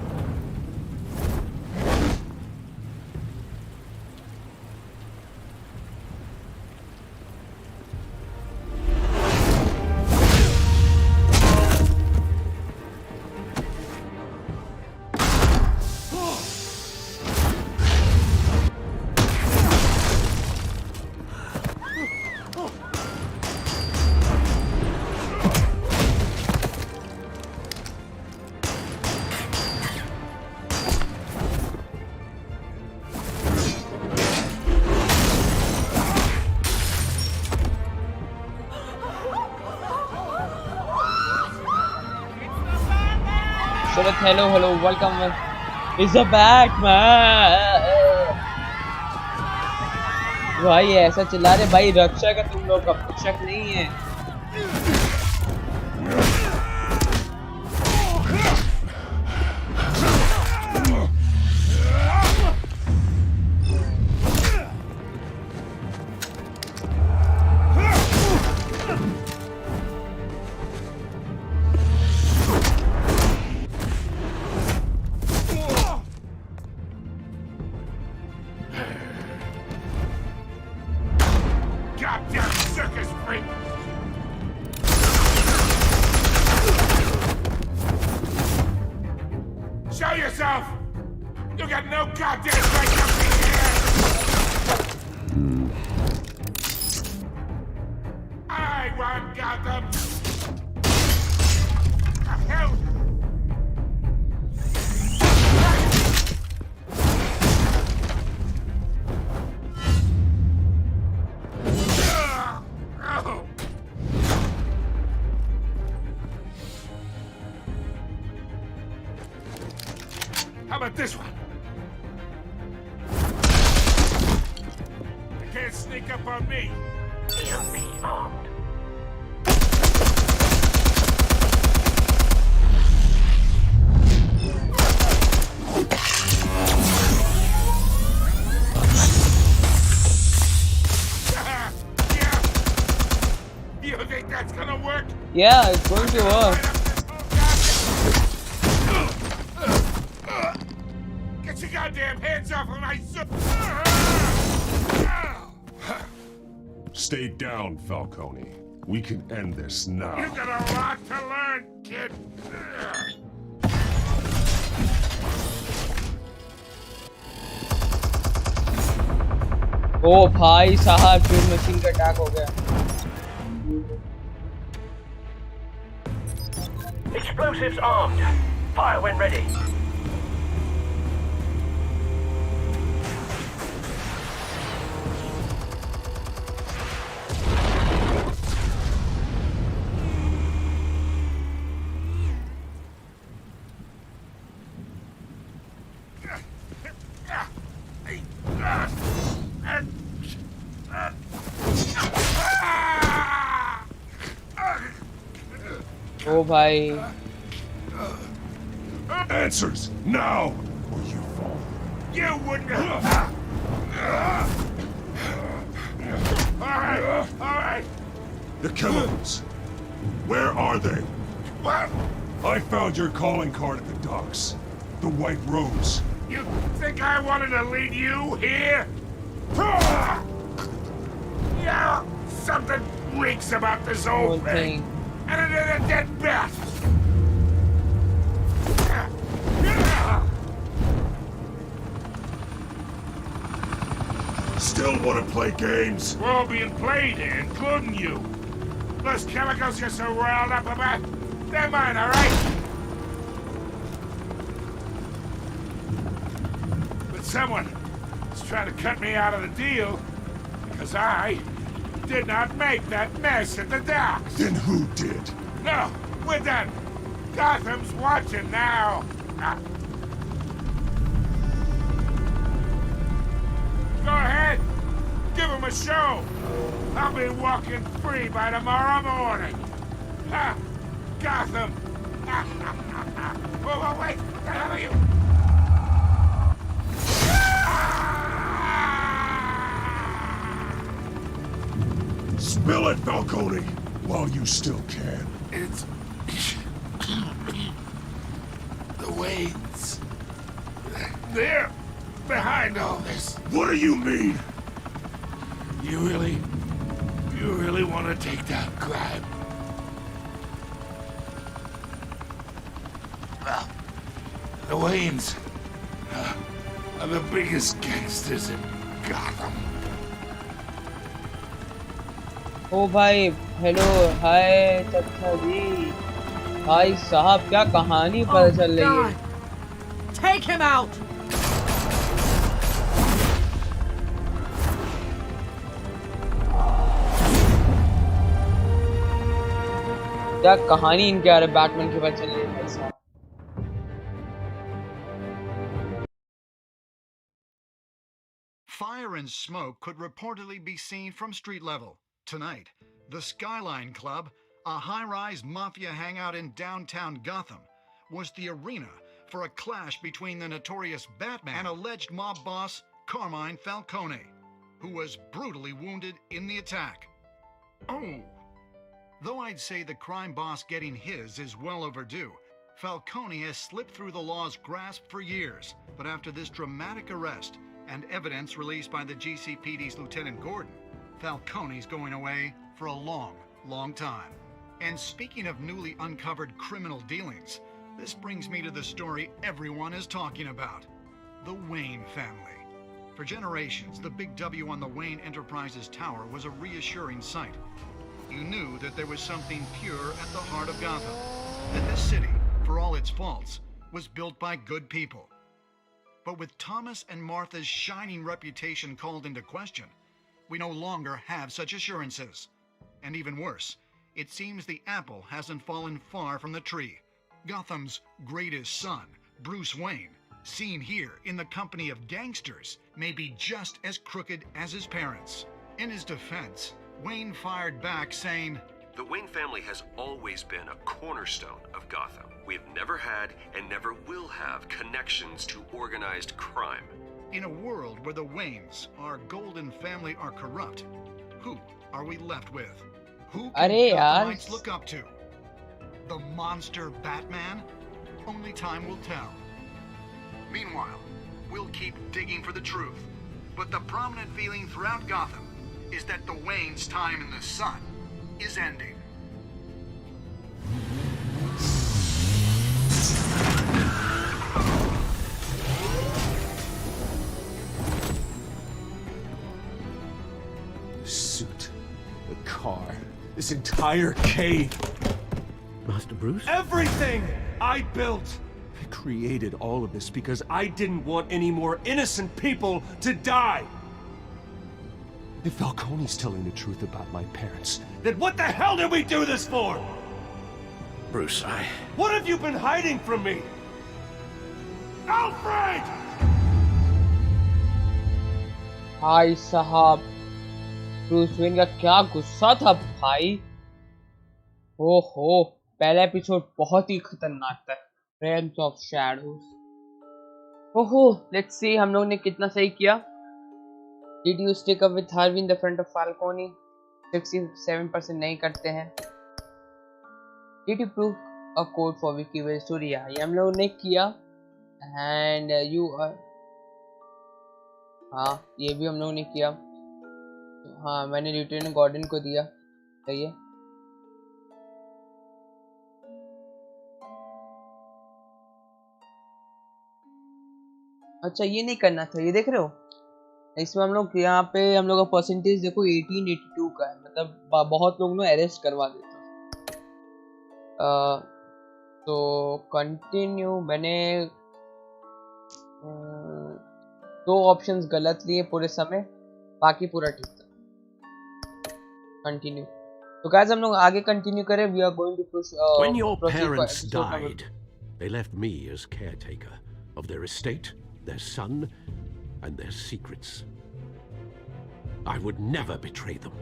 Hello, welcome. It's a Batman. भाई ऐसा चिल्ला रहे भाई, रक्षक है तुम लोग का, रक्षक नहीं है। How about this one? They can't sneak up on me. EMP armed. gonna work? Yeah, it's going to work. Get your goddamn hands off of my son! Stay down, Falcone. We can end this now. You got a lot to learn, kid. ओ भाई साहब drill machine का attack हो गया. Explosives armed. Fire when ready. ओ भाई. Answers now, or you fall. You wouldn't. All right. The chemicals. Where are they? What? I found your calling card at the docks. The White Rose. You think I wanted to lead you here? Yeah, something reeks about this old One thing. thing. And it is a dead bat. Still want to play games? We're all being played here, including you. Those chemicals you're so riled up about, they're mine, all right? But someone is trying to cut me out of the deal because I did not make that mess at the docks. Then who did? No, we're done. Gotham's watching now. Go ahead. Give him a show. I'll be walking free by tomorrow morning. Gotham. Whoa, wait. What the hell are you? Spill it, Falcone, while you still can. It's the Waynes. They're behind all this. What do you mean? You really want to take down crime? Well, the Waynes are the biggest gangsters in Gotham. ओ भाई hello hi तथा जी. भाई साहब क्या कहानी पता चल रही है. Take him out! क्या कहानी इनके यार बैटमैन के बाद चल रही है भाई साहब. Fire and smoke could reportedly be seen from street level. Tonight, the Skyline Club, a high-rise mafia hangout in downtown Gotham, was the arena for a clash between the notorious Batman and alleged mob boss Carmine Falcone, who was brutally wounded in the attack. Oh! Though I'd say the crime boss getting his is well overdue, Falcone has slipped through the law's grasp for years. But after this dramatic arrest and evidence released by the GCPD's Lieutenant Gordon, Falcone's going away for a long, long time. And speaking of newly uncovered criminal dealings, this brings me to the story everyone is talking about: the Wayne family. For generations, the big W on the Wayne Enterprises Tower was a reassuring sight. You knew that there was something pure at the heart of Gotham, that this city, for all its faults, was built by good people. But with Thomas and Martha's shining reputation called into question, we no longer have such assurances. And even worse, it seems the apple hasn't fallen far from the tree. Gotham's greatest son, Bruce Wayne, seen here in the company of gangsters, may be just as crooked as his parents. In his defense, Wayne fired back saying, "The Wayne family has always been a cornerstone of Gotham. We have never had and never will have connections to organized crime." In a world where the Waynes, our golden family, are corrupt, who are we left with? Who अरे can यार Gothamites look up to? The monster Batman? Only time will tell. Meanwhile, we'll keep digging for the truth. But the prominent feeling throughout Gotham is that the Wayne's time in the sun is ending. The suit, the car, this entire cave. Master Bruce? Everything I built! I created all of this because I didn't want any more innocent people to die! If Falcone's telling the truth about my parents, then what the hell did we do this for? Bruce, What have you been hiding from me? Alfred! भाई साहब Bruce Wayne का क्या गुस्सा था भाई। ओहो पहला episode बहुत ही खतरनाक था, रेल्म्स ऑफ शैडोज। ओहो लेट्स सी हम लोग ने कितना सही किया। Did you stick up with Harvey in the front of Falcone? 67% नहीं करते हैं। Did you prove a code for Vicky Wells to Ria? ये हम लोग ने किया। And you are हाँ ये भी हम लोगों ने किया। हाँ मैंने लिeutenant गॉर्डन को दिया, सही है। अच्छा ये नहीं करना था, ये देख रहे हो इसमें हम लोग यहाँ पे हम लोग का परसेंटेज देखो 1882 का है, मतलब बहुत लोग ने अरेस्ट करवा देते। तो कंटिन्यू मैंने 2 ऑप्शंस गलत लिए पूरे समय, बाकी पूरा ठीक था। कंटिन्यू तो गाइस हम लोग आगे कंटिन्यू करें। We are going to push. When your parents died, they left me as caretaker of their estate, their son, and their secrets. I would never betray them.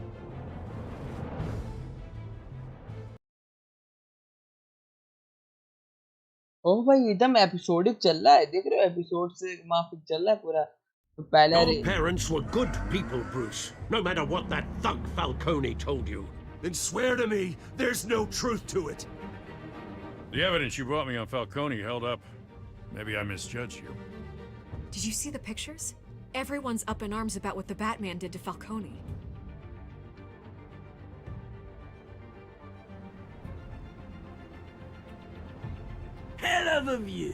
ओह भाई एकदम एपिसोडिक चल रहा है, देख रहे हो एपिसोड से माफिक चल रहा है पूरा। तो पहले Your parents were good people, Bruce, no matter what that thug Falcone told you. Then swear to me there's no truth to it. The evidence you brought me on Falcone held up. Maybe I misjudged you. Did you see the pictures? Everyone's up in arms about what the Batman did to Falcone. Hell of a view.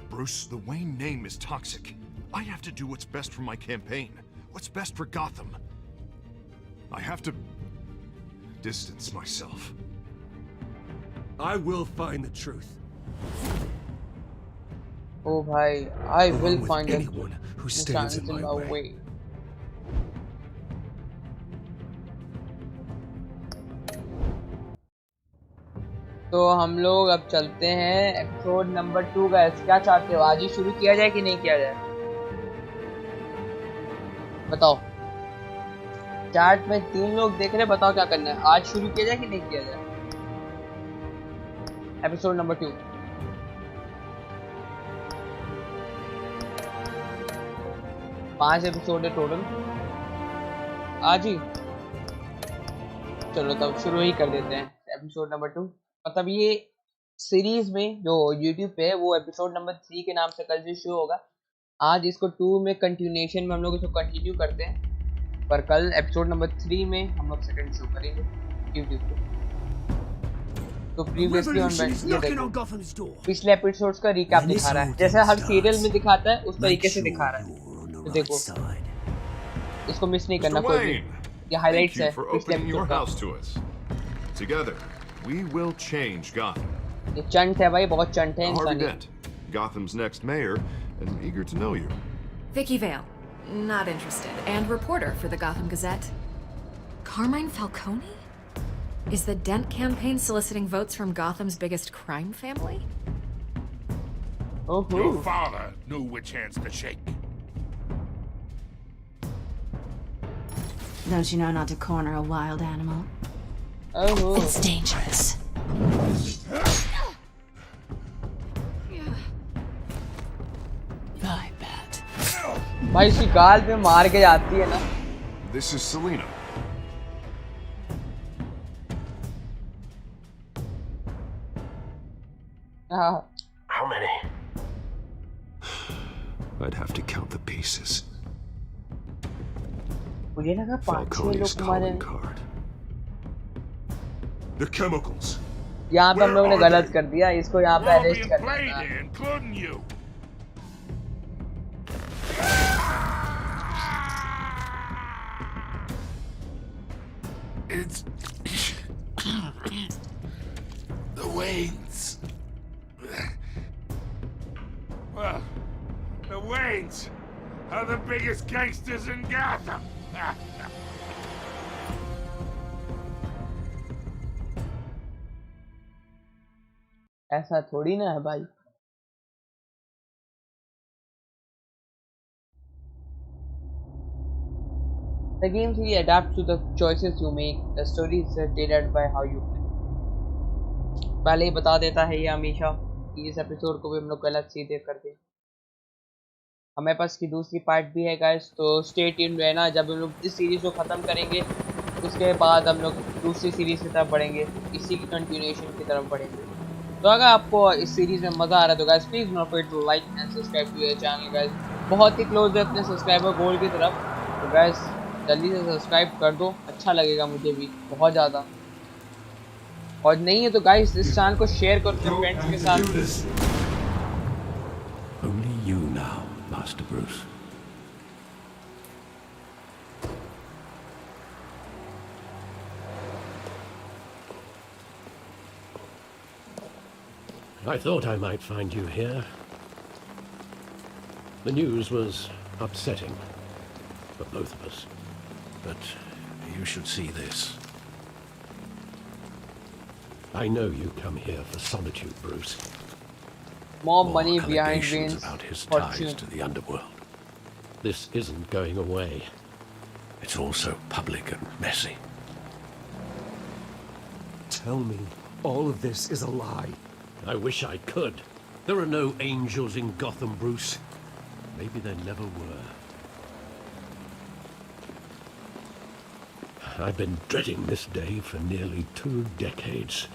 Bruce, the Wayne name is toxic. I have to do what's best for my campaign. What's best for Gotham. I have to distance myself. I will find the truth. Oh bhai, I will find anyone who stands in my way. तो हम लोग अब चलते हैं episode number 2 का। क्या चाहते हो आज ही शुरू किया जाए कि नहीं किया जाए, बताओ। चैट में 3 लोग देख रहे, बताओ क्या करना है, आज शुरू किया जाए कि नहीं किया जाए एपिसोड नंबर 2। पांच एपिसोड है टोटल आज ही। चलो तब शुरू ही कर देते हैं एपिसोड नंबर 2। मतलब ये सीरीज में जो YouTube पे है वो एपिसोड नंबर 3 के नाम से कल से शो होगा। आज इसको 2 में कंटिन्यूएशन में हम लोग इसको कंटिन्यू करते हैं, पर कल एपिसोड नंबर 3 में हम लोग सेकंड शो करेंगे YouTube पे। तो प्रीवियसली पिछले एपिसोड्स का रिकैप दिखा रहा है, जैसे हर सीरियल में दिखाता है उस तरीके से दिखा रहा है। तो देखो इसको मिस नहीं करना कोई भी, ये हाइलाइट्स है पिछले एपिसोड का। Together, we will change Gotham. ये चंट है भाई, बहुत चंट है इंसान। Gotham's next mayor, and eager to know you. Vicky Vale, not interested, and reporter for the Gotham Gazette. Carmine Falcone? Is the Dent campaign soliciting votes from Gotham's biggest crime family? Oh, your father knew which hands to shake. Don't you know not to corner a wild animal? Oh, it's dangerous. I bet. भाई इसी गाल पे मार के जाती है ना। This is Selena. How many? I'd have to count the pieces. मुझे लगा 5-6 Falcone's लोग मारे calling card. The chemicals. यहाँ पे हम लोगों ने गलत कर दिया इसको यहाँ पे अरेस्ट Being करना played था here, including you. It's the Waynes. Well, the Waynes are the biggest gangsters in Gotham. ऐसा थोड़ी ना है भाई The game theory adapts to the choices you make. The story is dictated by how you play. पहले ही बता देता है ये हमेशा कि इस एपिसोड को भी हम लोग गलत सीधे कर दें हमें पास की दूसरी पार्ट भी है गाइस तो स्टे ट्यून्ड रहना जब हम लोग इस सीरीज को ख़त्म करेंगे उसके बाद हम लोग दूसरी सीरीज की तरफ बढ़ेंगे इसी की कंटिन्यूएशन की तरफ बढ़ेंगे तो अगर आपको इस सीरीज में मज़ा आ रहा है तो guys please not forget to like and subscribe to your channel guys बहुत ही क्लोज है अपने सब्सक्राइबर गोल की तरफ तो गाइस जल्दी से सब्सक्राइब कर दो अच्छा लगेगा मुझे भी बहुत ज़्यादा और नहीं है तो गाइस इस चैनल को शेयर करो अपने फ्रेंड्स के साथ Only you now, Master Bruce. I thought I might find you here. The news was upsetting for both of us. But you should see this. I know you come here for solitude, Bruce. More money behind allegations Wayne's about his fortune. ties to the underworld. This isn't going away. It's also public and messy. Tell me, all of this is a lie. I wish I could. There are no angels in Gotham, Bruce. Maybe there never were. I've been dreading this day for nearly 2 decades.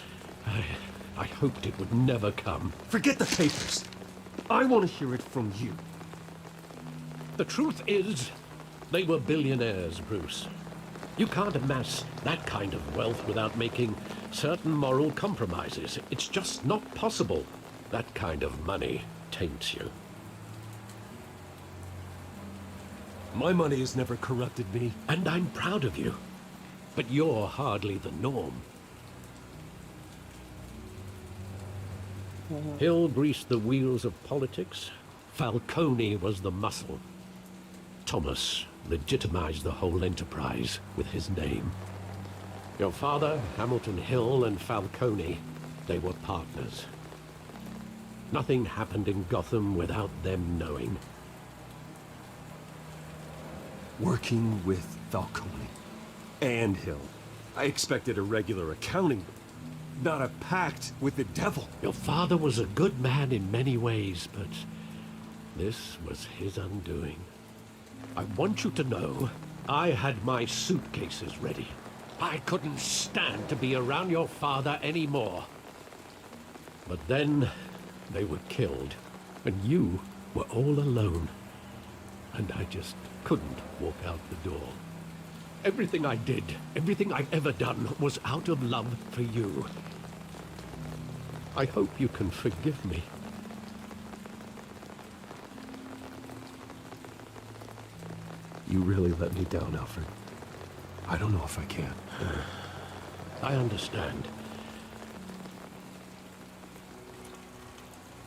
I hoped it would never come. Forget the papers. I want to hear it from you. The truth is, they were billionaires, Bruce. You can't amass that kind of wealth without making certain moral compromises. It's just not possible. That kind of money taints you. My money has never corrupted me. And I'm proud of you. But you're hardly the norm. Hill greased the wheels of politics. Falcone was the muscle. Thomas legitimized the whole enterprise with his name. Your father, Hamilton Hill, and Falcone, they were partners. Nothing happened in Gotham without them knowing. Working with Falcone and Hill. I expected a regular accounting, not a pact with the devil. Your father was a good man in many ways, but this was his undoing. I want you to know, I had my suitcases ready. I couldn't stand to be around your father anymore. But then they were killed, and you were all alone. And I just couldn't walk out the door. Everything I did, everything I've ever done, was out of love for you. I hope you can forgive me. You really let me down, Alfred. I don't know if I can. I understand.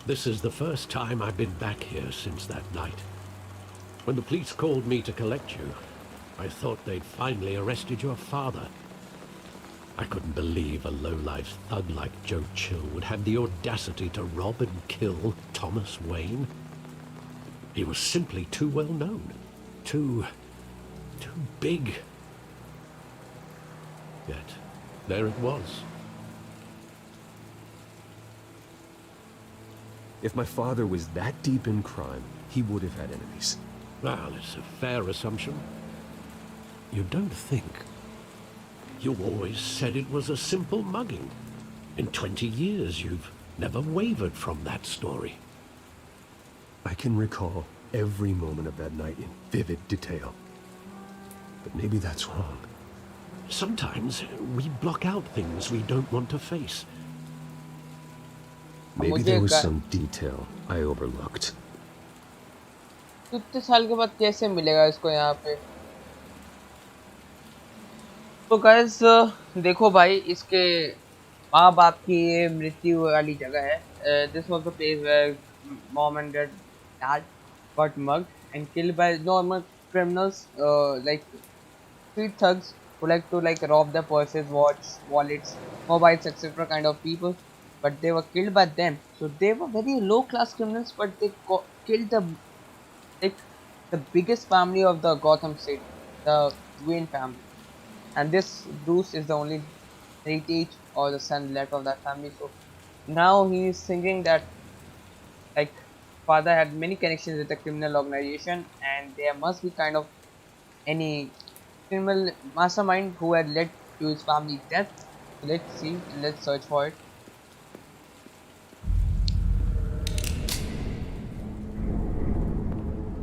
This is the first time I've been back here since that night. When the police called me to collect you, I thought they'd finally arrested your father. I couldn't believe a low-life thug like Joe Chill would have the audacity to rob and kill Thomas Wayne. He was simply too well known. Too big. Yet, there it was. If my father was that deep in crime, he would have had enemies. Well, it's a fair assumption. You don't think. You always said it was a simple mugging. In 20 years, you've never wavered from that story. I can recall every moment of that night in vivid detail. But maybe that's wrong. Sometimes we block out things we don't want to face. Maybe there was some detail I overlooked. कितने साल के बाद कैसे मिलेगा इसको यहाँ पे? तो गाइस देखो भाई, इसके माँ बाप की ये मृत्यु वाली जगह है. This was the place where mom and dad got mugged and killed by normal criminals, like street thugs who like to rob their purses, wallets, mobiles, etc. kind of people. But they were killed by them. So they were very low class criminals, but they killed the biggest family of the Gotham City, the Wayne family. And this Bruce is the only heritage or the son left of that family. So now he is thinking that father had many connections with the criminal organization, and there must be kind of any criminal mastermind who had led to his family's death. So let's see and let's search for it.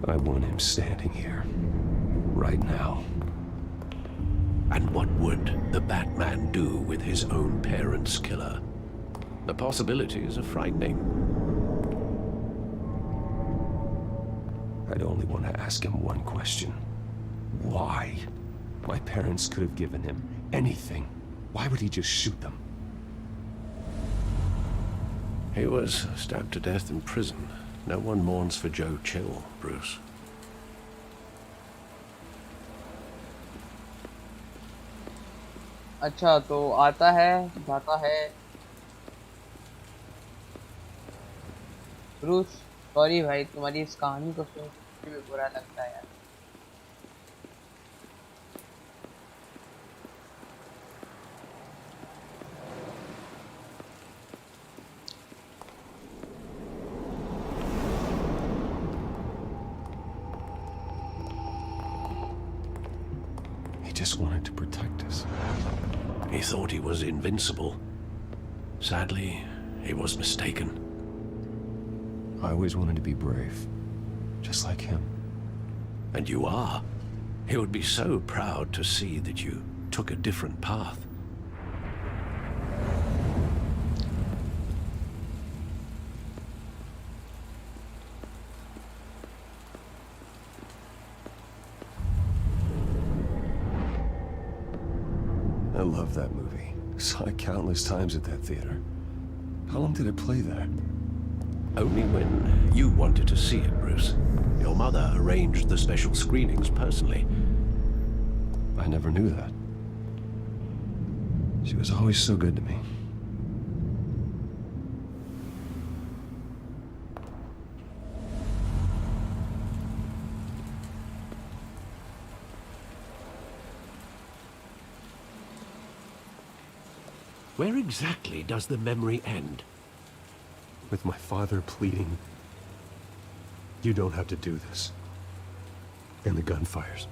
I want him standing here, right now. And what would the Batman do with his own parents' killer? The possibilities are frightening. I'd only want to ask him one question. Why? My parents could have given him anything. Why would he just shoot them? He was stabbed to death in prison. No one mourns for Joe Chill, Bruce. अच्छा, तो आता है, जाता है. Bruce, sorry भाई, तुम्हारी इस कहानी को सुन के भी बुरा लगता है यार. Just wanted to protect us. He thought he was invincible. Sadly, he was mistaken. I always wanted to be brave, just like him. And you are. He would be so proud to see that you took a different path. I love that movie. Saw it countless times at that theater. How long did it play there? Only when you wanted to see it, Bruce. Your mother arranged the special screenings personally. I never knew that. She was always so good to me. Where exactly does the memory end? With my father pleading, "You don't have to do this." And the gunfires.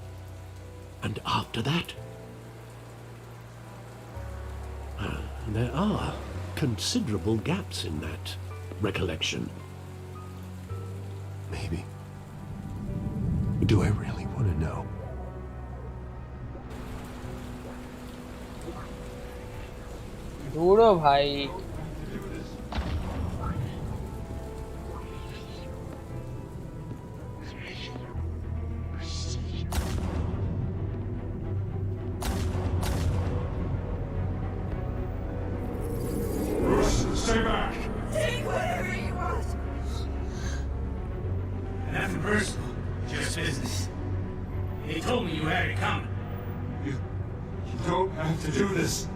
And after that? There are considerable gaps in that recollection. Maybe. Do I really want to know? ढूंढो भाई. Stay back. Take whatever you want. Nothing personal, just business. He told me you had it coming. You don't have to do this.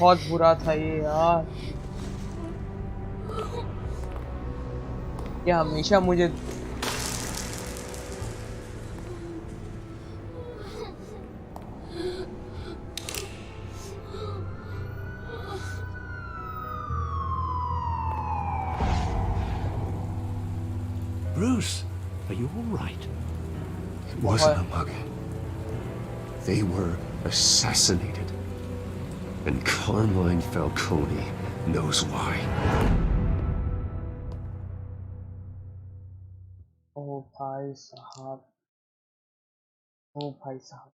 बहुत बुरा था ये यार. ये हमेशा मुझे Bruce, are you all right? It wasn't a mug. They were assassinated. And Carmine Falcone knows why. ओ भाई साहब, ओ भाई साहब,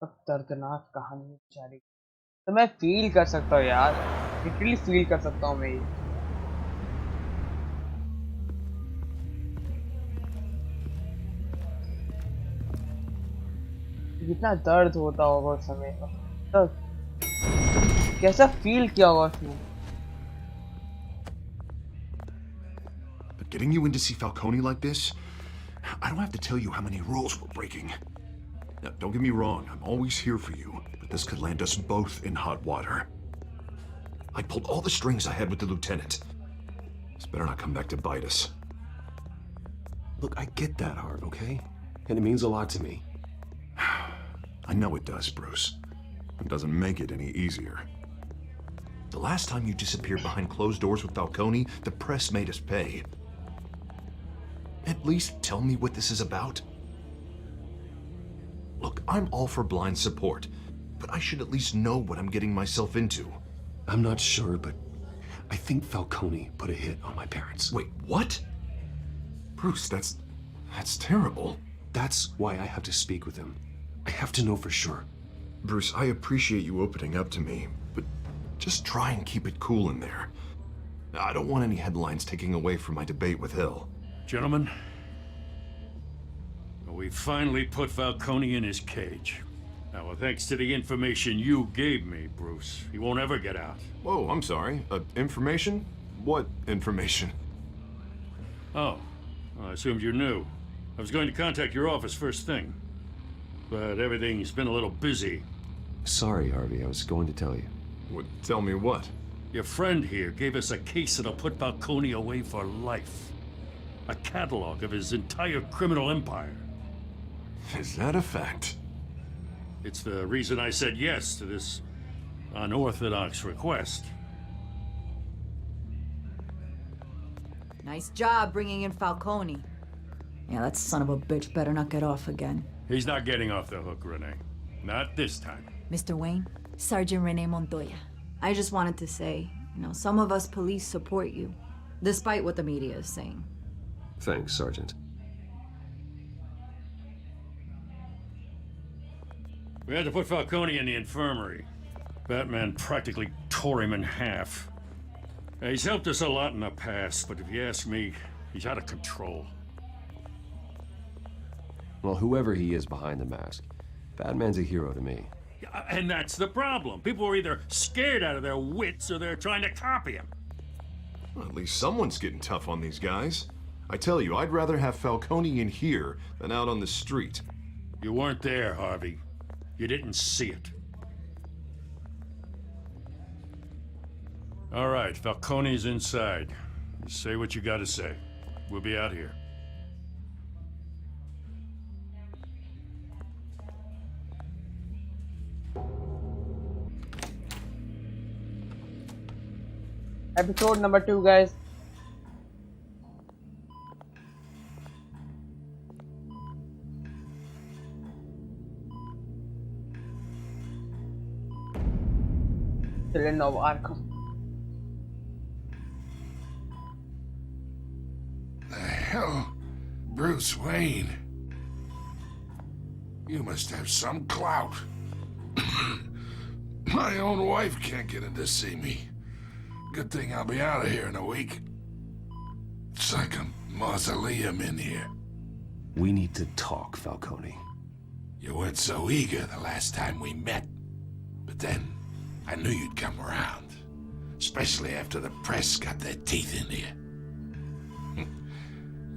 अब दर्दनाक कहानी जारी। तो मैं फील कर सकता हूँ यार, लिटरली फील कर सकता हूँ मैं ये। कितना दर्द होता होगा उस समय, तो कैसा फील किया होगा उसने। But getting you in to see Falcone like this, I don't have to tell you how many rules we're breaking. Now, don't get me wrong, I'm always here for you, but this could land us both in hot water. I pulled all the strings I had with the lieutenant. This better not come back to bite us. Look, I get that, Harv, okay? And it means a lot to me. I know it does, Bruce. It doesn't make it any easier. The last time you disappeared behind closed doors with Falcone, the press made us pay. At least tell me what this is about. Look, I'm all for blind support, but I should at least know what I'm getting myself into. I'm not sure, but I think Falcone put a hit on my parents. Wait, what? Bruce, that's terrible. That's why I have to speak with him. I have to know for sure. Bruce, I appreciate you opening up to me, but just try and keep it cool in there. I don't want any headlines taking away from my debate with Hill. Gentlemen, we finally put Falcone in his cage. Now, well, thanks to the information you gave me, Bruce, he won't ever get out. Whoa, I'm sorry. Information? What information? Oh, well, I assumed you knew. I was going to contact your office first thing, but everything's been a little busy. Sorry, Harvey, I was going to tell you. Tell me what? Your friend here gave us a case that'll put Falcone away for life. A catalog of his entire criminal empire. Is that a fact? It's the reason I said yes to this unorthodox request. Nice job bringing in Falcone. Yeah, that son of a bitch better not get off again. He's not getting off the hook, Renee. Not this time. Mr. Wayne, Sergeant Renee Montoya. I just wanted to say, some of us police support you, despite what the media is saying. Thanks, Sergeant. We had to put Falcone in the infirmary. Batman practically tore him in half. He's helped us a lot in the past, but if you ask me, he's out of control. Well, whoever he is behind the mask, Batman's a hero to me. And that's the problem. People are either scared out of their wits or they're trying to copy him. Well, at least someone's getting tough on these guys. I tell you, I'd rather have Falcone in here than out on the street. You weren't there, Harvey. You didn't see it. All right, Falcone's inside. You say what you gotta say. We'll be out here. Episode number 2, guys. Children of Arkham. The hell? Bruce Wayne? You must have some clout. My own wife can't get in to see me. Good thing I'll be out of here in a week. It's like a mausoleum in here. We need to talk, Falcone. You weren't so eager the last time we met. But then, I knew you'd come around. Especially after the press got their teeth into you.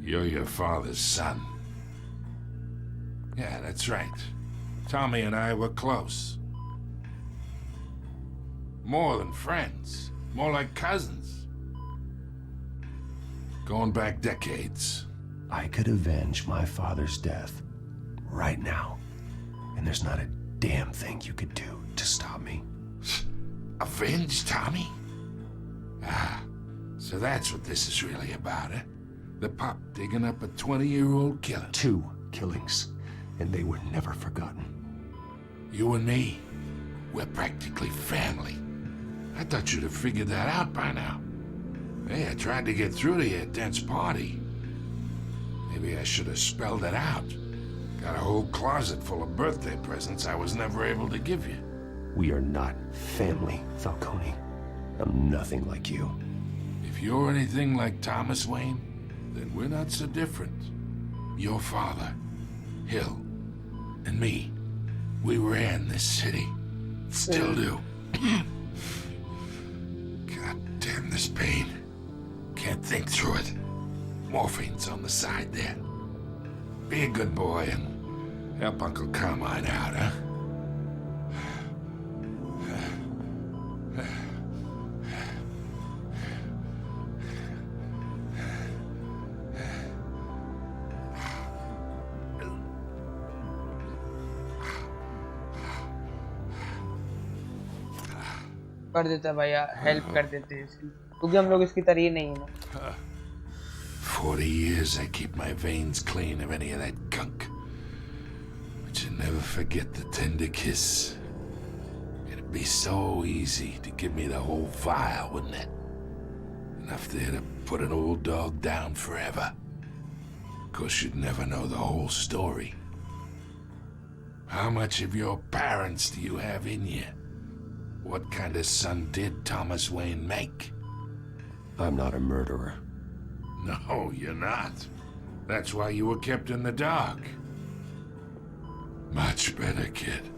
You're your father's son. Yeah, that's right. Tommy and I were close. More than friends. More like cousins. going back decades. I could avenge my father's death right now, and there's not a damn thing you could do to stop me. Avenge Tommy? Ah, so that's what this is really about, eh? The pup digging up a 20-year-old killer. 2 killings, and they were never forgotten. You and me, we're practically family. I thought you'd have figured that out by now. Hey, I tried to get through to you at Dent's party. Maybe I should have spelled it out. Got a whole closet full of birthday presents I was never able to give you. We are not family, Falcone. I'm nothing like you. If you're anything like Thomas Wayne, then we're not so different. Your father, Hill, and me, we ran this city. Still do. God damn this pain. Can't think through it. Morphine's on the side there. Be a good boy and help Uncle Carmine out, huh? कर देता भैया, help कर देते हैं इसकी, क्योंकि हम लोग इसकी तरह नहीं है ना। 40 years I keep my veins clean of any of that gunk. But you never forget the tender kiss. It'd be so easy to give me the whole vial, wouldn't it? Enough there to put an old dog down forever. Of course, you'd never know the whole story. How much of your parents do you have in you? What kind of son did Thomas Wayne make? I'm not a murderer. No, you're not. That's why you were kept in the dark. Much better, kid.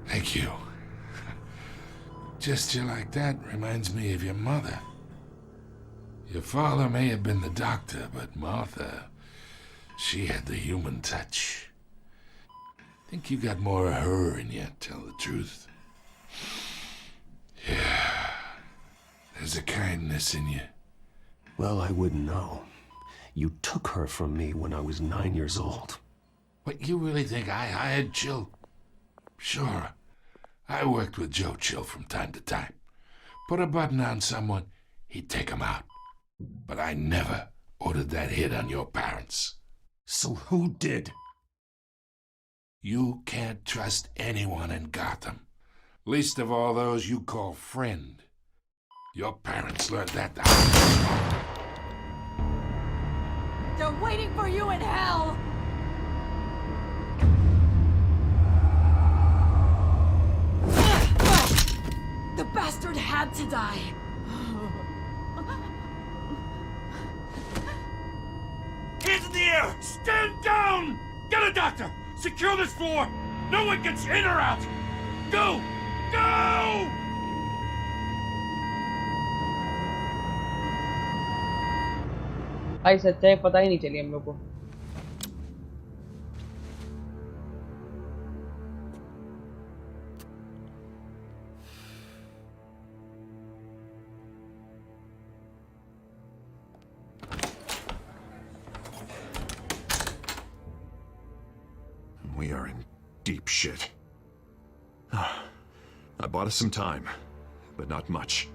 Thank you. Gesture like that reminds me of your mother. Your father may have been the doctor, but Martha, she had the human touch. Think you got more of her in you, tell the truth. Yeah, there's a kindness in you. Well, I wouldn't know. You took her from me when I was 9 years old. What, you really think I hired Chill? Sure. I worked with Joe Chill from time to time. Put a button on someone, he'd take him out. But I never ordered that hit on your parents. So who did? You can't trust anyone in Gotham. Least of all those you call friend. Your parents learned that the They're waiting for you in hell! The bastard had to die. Hands in the air! Stand down! Get a doctor! Secure this floor! No one gets in or out! Go! Go! भाई सच्चाई पता ही नहीं चली हम लोग को। We are in deep shit. I bought us some time, but not much.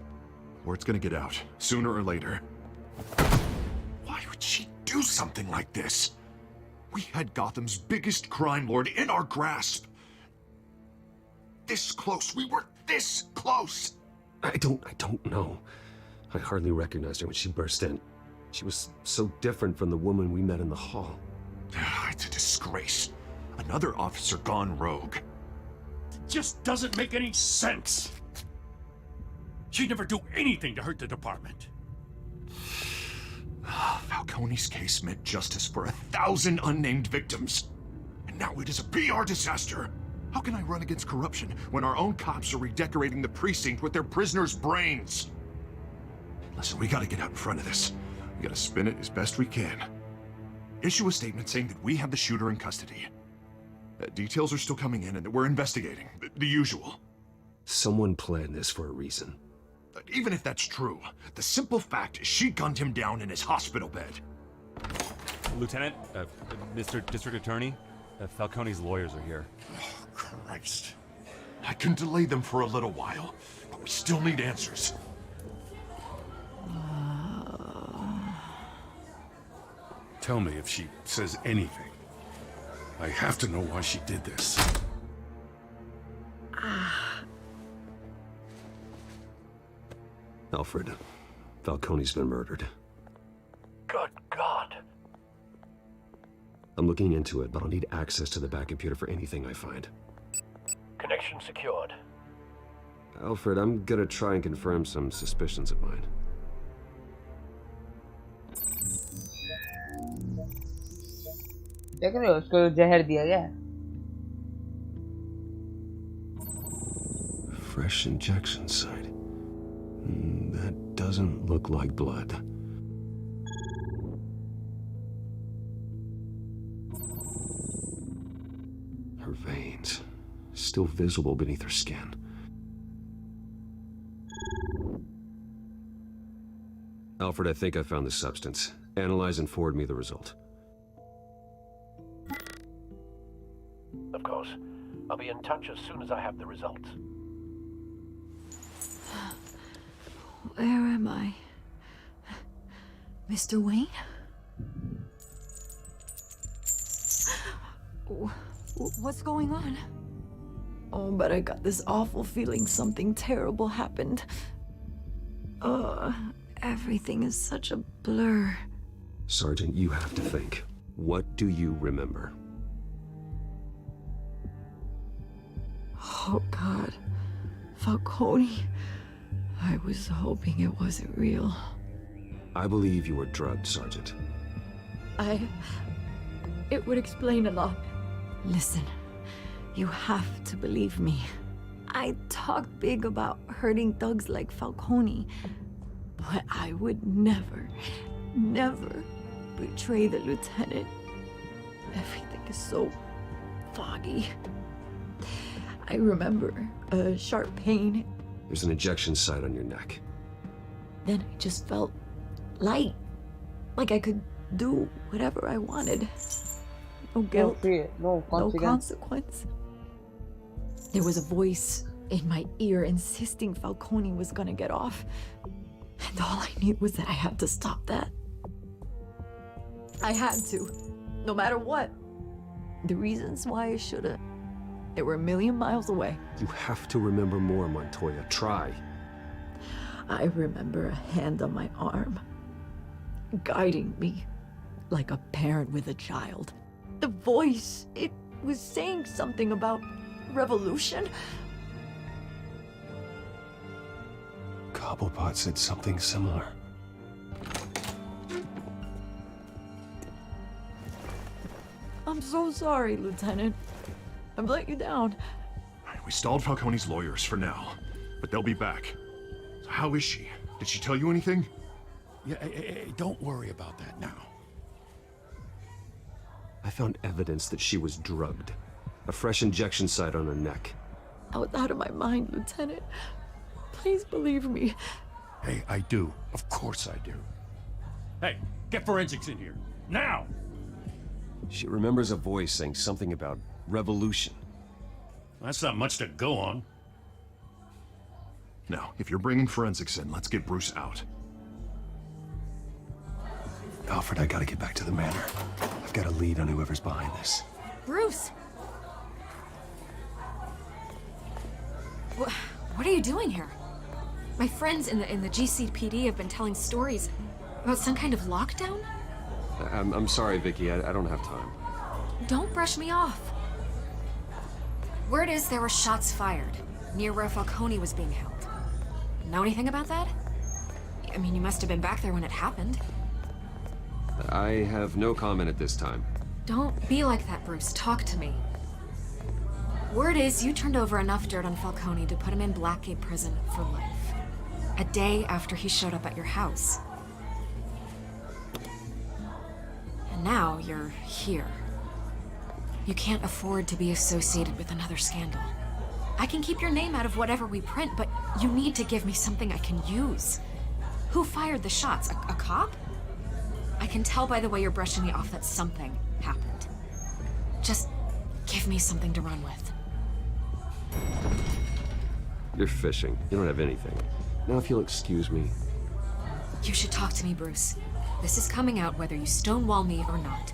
Word's gonna get out, sooner or later. Why would she do something like this? We had Gotham's biggest crime lord in our grasp. This close, we were this close! I don't know. I hardly recognized her when she burst in. She was so different from the woman we met in the hall. It's a disgrace. Another officer gone rogue. It just doesn't make any sense. She'd never do anything to hurt the department. Falcone's case meant justice for 1,000 unnamed victims. And now it is a PR disaster. How can I run against corruption when our own cops are redecorating the precinct with their prisoners' brains? Listen, we gotta get out in front of this. We gotta spin it as best we can. Issue a statement saying that we have the shooter in custody. Details are still coming in and that we're investigating. The usual. Someone planned this for a reason. Even if that's true, the simple fact is she gunned him down in his hospital bed. Lieutenant, Mr. District Attorney, Falcone's lawyers are here. Oh, Christ. I can delay them for a little while, but we still need answers. Tell me if she says anything. I have to know why she did this. Alfred, Falcone's been murdered. Good God. I'm looking into it, but I'll need access to the back computer for anything I find. Connection secured. Alfred, I'm gonna try and confirm some suspicions of mine. देख रहे हो उसको जहर दिया गया है। Fresh injection site. That doesn't look like blood. Her veins, still visible beneath her skin. Alfred, I think I found the substance. Analyze and forward me the result. Of course. I'll be in touch as soon as I have the results. Where am I? Mr. Wayne? What's going on? Oh, but I got this awful feeling something terrible happened. Everything is such a blur. Sergeant, you have to think. What do you remember? Oh, God. Falcone. I was hoping it wasn't real. I believe you were drugged, Sergeant. It would explain a lot. Listen, you have to believe me. I talk big about hurting thugs like Falcone, but I would never, never betray the lieutenant. Everything is so foggy. I remember a sharp pain. There's an injection site on your neck. Then I just felt light, like I could do whatever I wanted. No guilt, no consequence. There was a voice in my ear insisting Falcone was gonna get off. And all I knew was that I had to stop that. I had to, no matter what. The reasons why I should've, they were a million miles away. You have to remember more, Montoya. Try. I remember a hand on my arm, guiding me like a parent with a child. The voice, it was saying something about revolution. Cobblepot said something similar. I'm so sorry, Lieutenant. I've let you down. We stalled Falcone's lawyers for now, but they'll be back. So how is she? Did she tell you anything? Yeah, hey, don't worry about that now. I found evidence that she was drugged. A fresh injection site on her neck. I was out of my mind, Lieutenant. Please believe me. Hey, I do. Of course I do. Hey, get forensics in here. Now! She remembers a voice saying something about revolution. That's not much to go on. Now, if you're bringing forensics in, let's get Bruce out. Alfred, I gotta get back to the manor. I've got a lead on whoever's behind this. Bruce! What are you doing here? My friends in the GCPD have been telling stories about some kind of lockdown? I'm sorry, Vicky. I don't have time. Don't brush me off. Word is there were shots fired near where Falcone was being held. Know anything about that? I mean, you must have been back there when it happened. I have no comment at this time. Don't be like that, Bruce. Talk to me. Word is you turned over enough dirt on Falcone to put him in Blackgate Prison for life. A day after he showed up at your house. And now you're here. You can't afford to be associated with another scandal. I can keep your name out of whatever we print, but you need to give me something I can use. Who fired the shots? A cop? I can tell by the way you're brushing me off that something happened. Just give me something to run with. You're fishing. You don't have anything. Now, if you'll excuse me. You should talk to me, Bruce. This is coming out whether you stonewall me or not.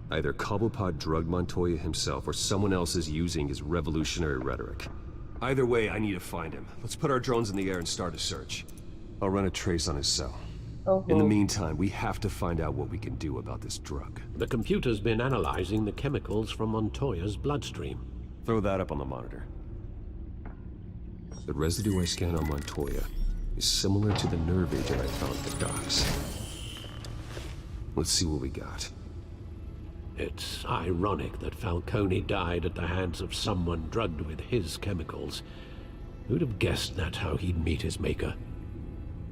Either Cobblepot drugged Montoya himself or someone else is using his revolutionary rhetoric. Either way, I need to find him. Let's put our drones in the air and start a search. I'll run a trace on his cell. In the meantime, we have to find out what we can do about this drug. The computer's been analyzing the chemicals from Montoya's bloodstream. Throw that up on the monitor. The residue I scanned on Montoya is similar to the nerve agent I found at the docks. Let's see what we got. It's ironic that Falcone died at the hands of someone drugged with his chemicals. Who'd have guessed that's how he'd meet his maker?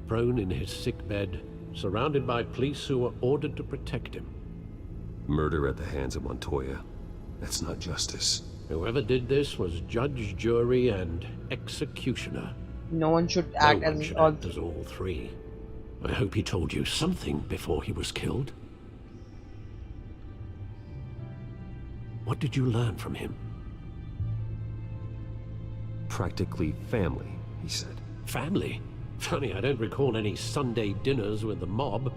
Prone in his sickbed, surrounded by police who were ordered to protect him. Murder at the hands of Montoya. That's not justice. Whoever did this was judge, jury, and executioner. No one should act as all three. I hope he told you something before he was killed. What did you learn from him? Practically family, he said. Family? Funny, I don't recall any Sunday dinners with the mob.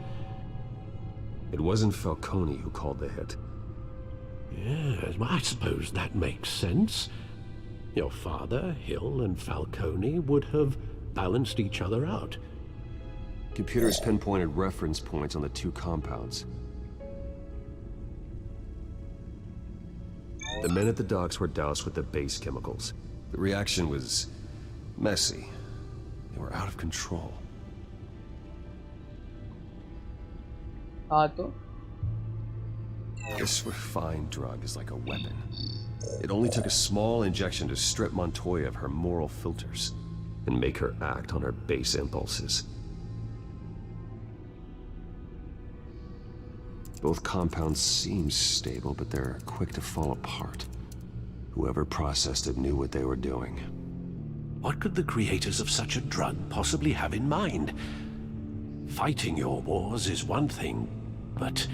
It wasn't Falcone who called the hit. Yes, well, I suppose that makes sense. Your father, Hill, and Falcone would have balanced each other out. Computers pinpointed reference points on the two compounds. The men at the docks were doused with the base chemicals. The reaction was messy. They were out of control. This refined drug is like a weapon. It only took a small injection to strip Montoya of her moral filters and make her act on her base impulses. Both compounds seem stable, but they're quick to fall apart. Whoever processed it knew what they were doing. What could the creators of such a drug possibly have in mind? Fighting your wars is one thing, but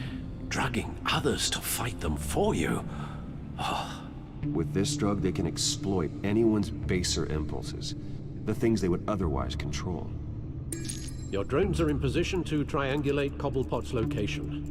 drugging others to fight them for you? Oh. With this drug, they can exploit anyone's baser impulses, the things they would otherwise control. Your drones are in position to triangulate Cobblepot's location.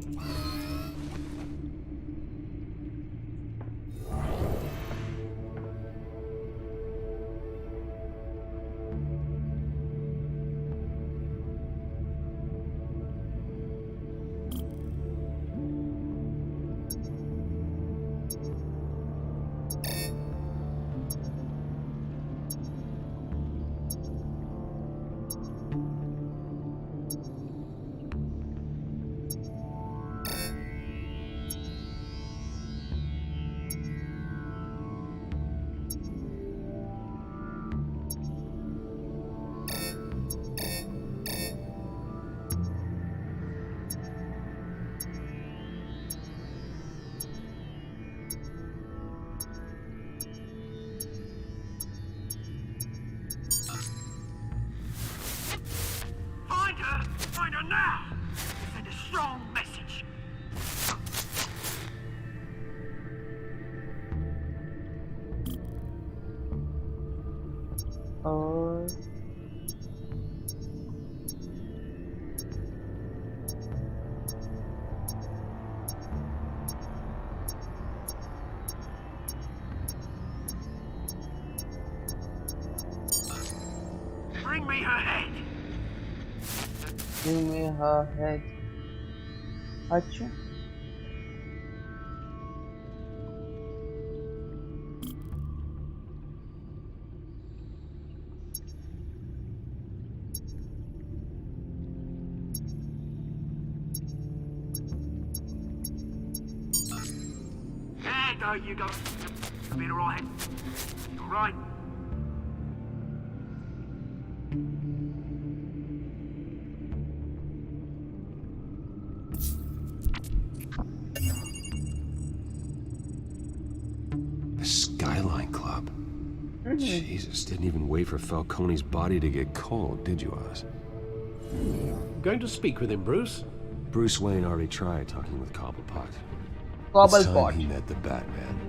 Find her now! Send a strong message. Bring me her head. Bring me her head. अच्छा go, you go. You'll be alright. All right. The Skyline Club. Jesus, didn't even wait for Falcone's body to get cold, did you, Oz? Going to speak with him, Bruce? Bruce Wayne already tried talking with Cobblepot. Cobblepot. It's time he met the Batman.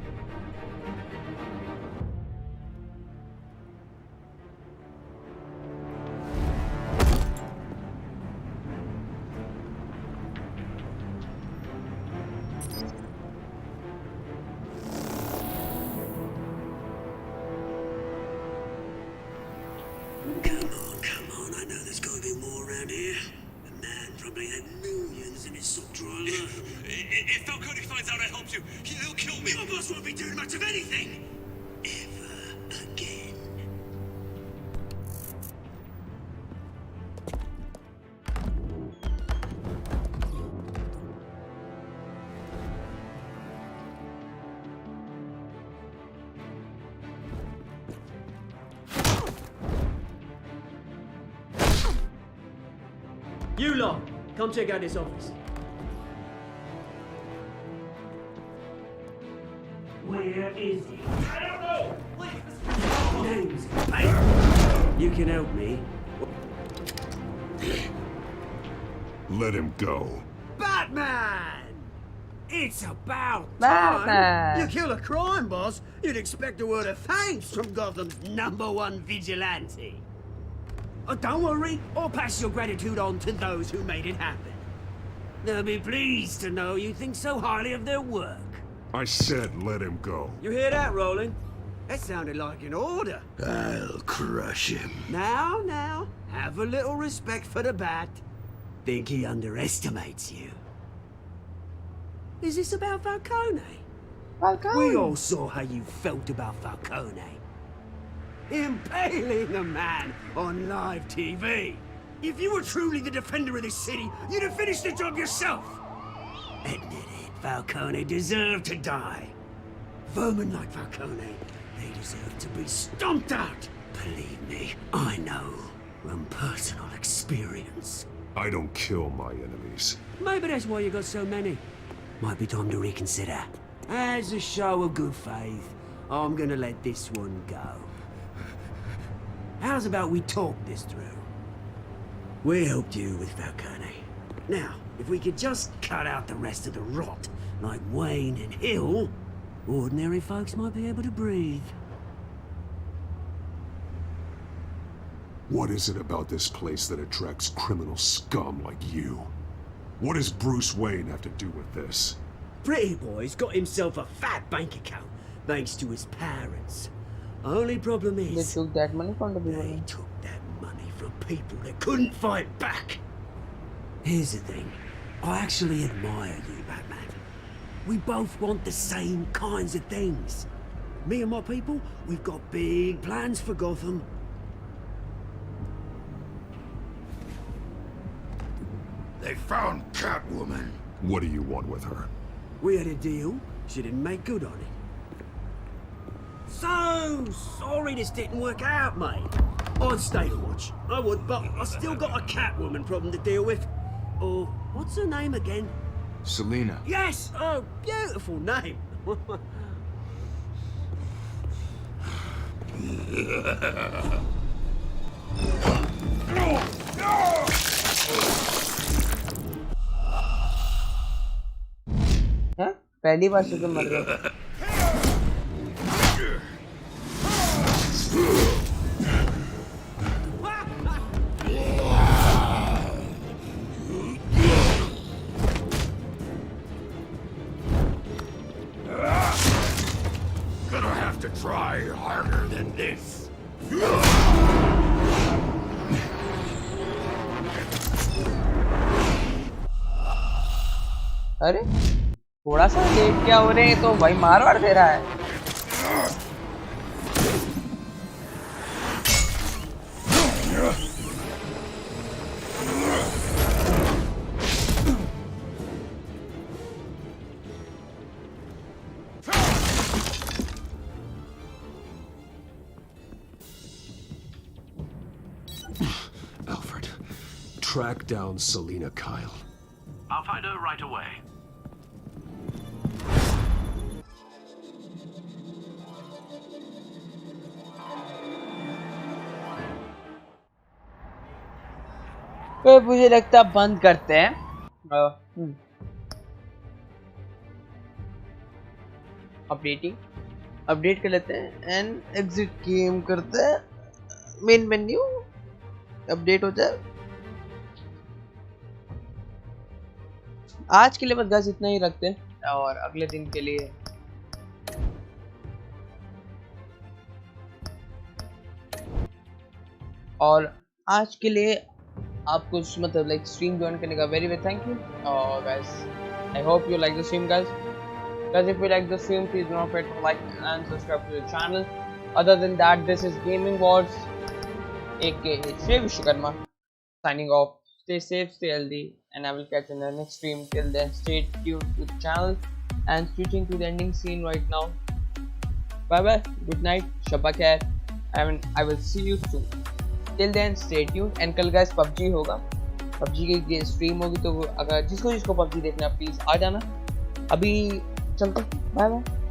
Come on, I know there's got to be more around here. The man probably had millions in his sock drawer. If Falcone finds out I helped you, he'll kill me. Your boss won't be doing much of anything. Ever again. You lot, come check out this office. Where is he? I don't know! Name's Payne. You can help me. Let him go. Batman! It's about Batman. time. You kill a crime boss, you'd expect a word of thanks from Gotham's #1 vigilante. Oh, don't worry, I'll pass your gratitude on to those who made it happen. They'll be pleased to know you think so highly of their work. I said let him go. You hear that, Roland? That sounded like an order. I'll crush him. Now, have a little respect for the Bat. Think he underestimates you. Is this about Falcone? Falcone. We all saw how you felt about Falcone. Impaling a man on live TV. If you were truly the defender of this city, you'd have finished the job yourself. Admit it, Falcone deserved to die. Vermin like Falcone, they deserve to be stomped out. Believe me, I know from personal experience. I don't kill my enemies. Maybe that's why you got so many. Might be time to reconsider. As a show of good faith, I'm gonna let this one go. How's about we talk this through? We helped you with Falcone. Now, if we could just cut out the rest of the rot, like Wayne and Hill, ordinary folks might be able to breathe. What is it about this place that attracts criminal scum like you? What does Bruce Wayne have to do with this? Pretty Boy's got himself a fat bank account, thanks to his parents. Only problem is, They took that money from the people. they took that money from people that couldn't fight back. Here's the thing. I actually admire you, Batman. We both want the same kinds of things. Me and my people, we've got big plans for Gotham. They found Catwoman. What do you want with her? We had a deal. She didn't make good on it. So sorry this didn't work out, mate. I'd stay to watch. I would, but I still got a Catwoman problem to deal with. Or, what's her name again? Selina. Yes! Oh, beautiful name. हैं? पहली बार से तो मर गया। Gonna have to try harder than this. अरे थोड़ा सा late क्या हो रहे हैं तो भाई मार वार दे रहा है। track down Selena Kyle. I'll find her right away. तो मुझे लगता है बंद करते हैं। अपडेट कर लेते हैं एंड एग्जिट गेम करते हैं। मेन मेन्यू अपडेट हो जाए। आज के लिए बस गाइस इतना ही रखते हैं और अगले दिन के लिए और आज के लिए आपको मतलब लाइक स्ट्रीम ज्वाइन करने का वेरी थैंक यू। और guys I hope you like the stream guys. Guys, if you like the stream, please don't forget to like and subscribe to the channel. Other than that, this is Gaming Wars, aka SHREY VISHWAKARMA, signing off. Stay safe, stay healthy, and I will catch you in the next stream. Till then, stay tuned to the channel and switching to the ending scene right now. Bye bye, good night, Shabba khair, and I will see you soon. Till then, stay tuned. And कल guys PUBG होगा, PUBG की stream होगी, तो अगर जिसको PUBG देखना है please आ जाना। अभी चलते, बाय बाय।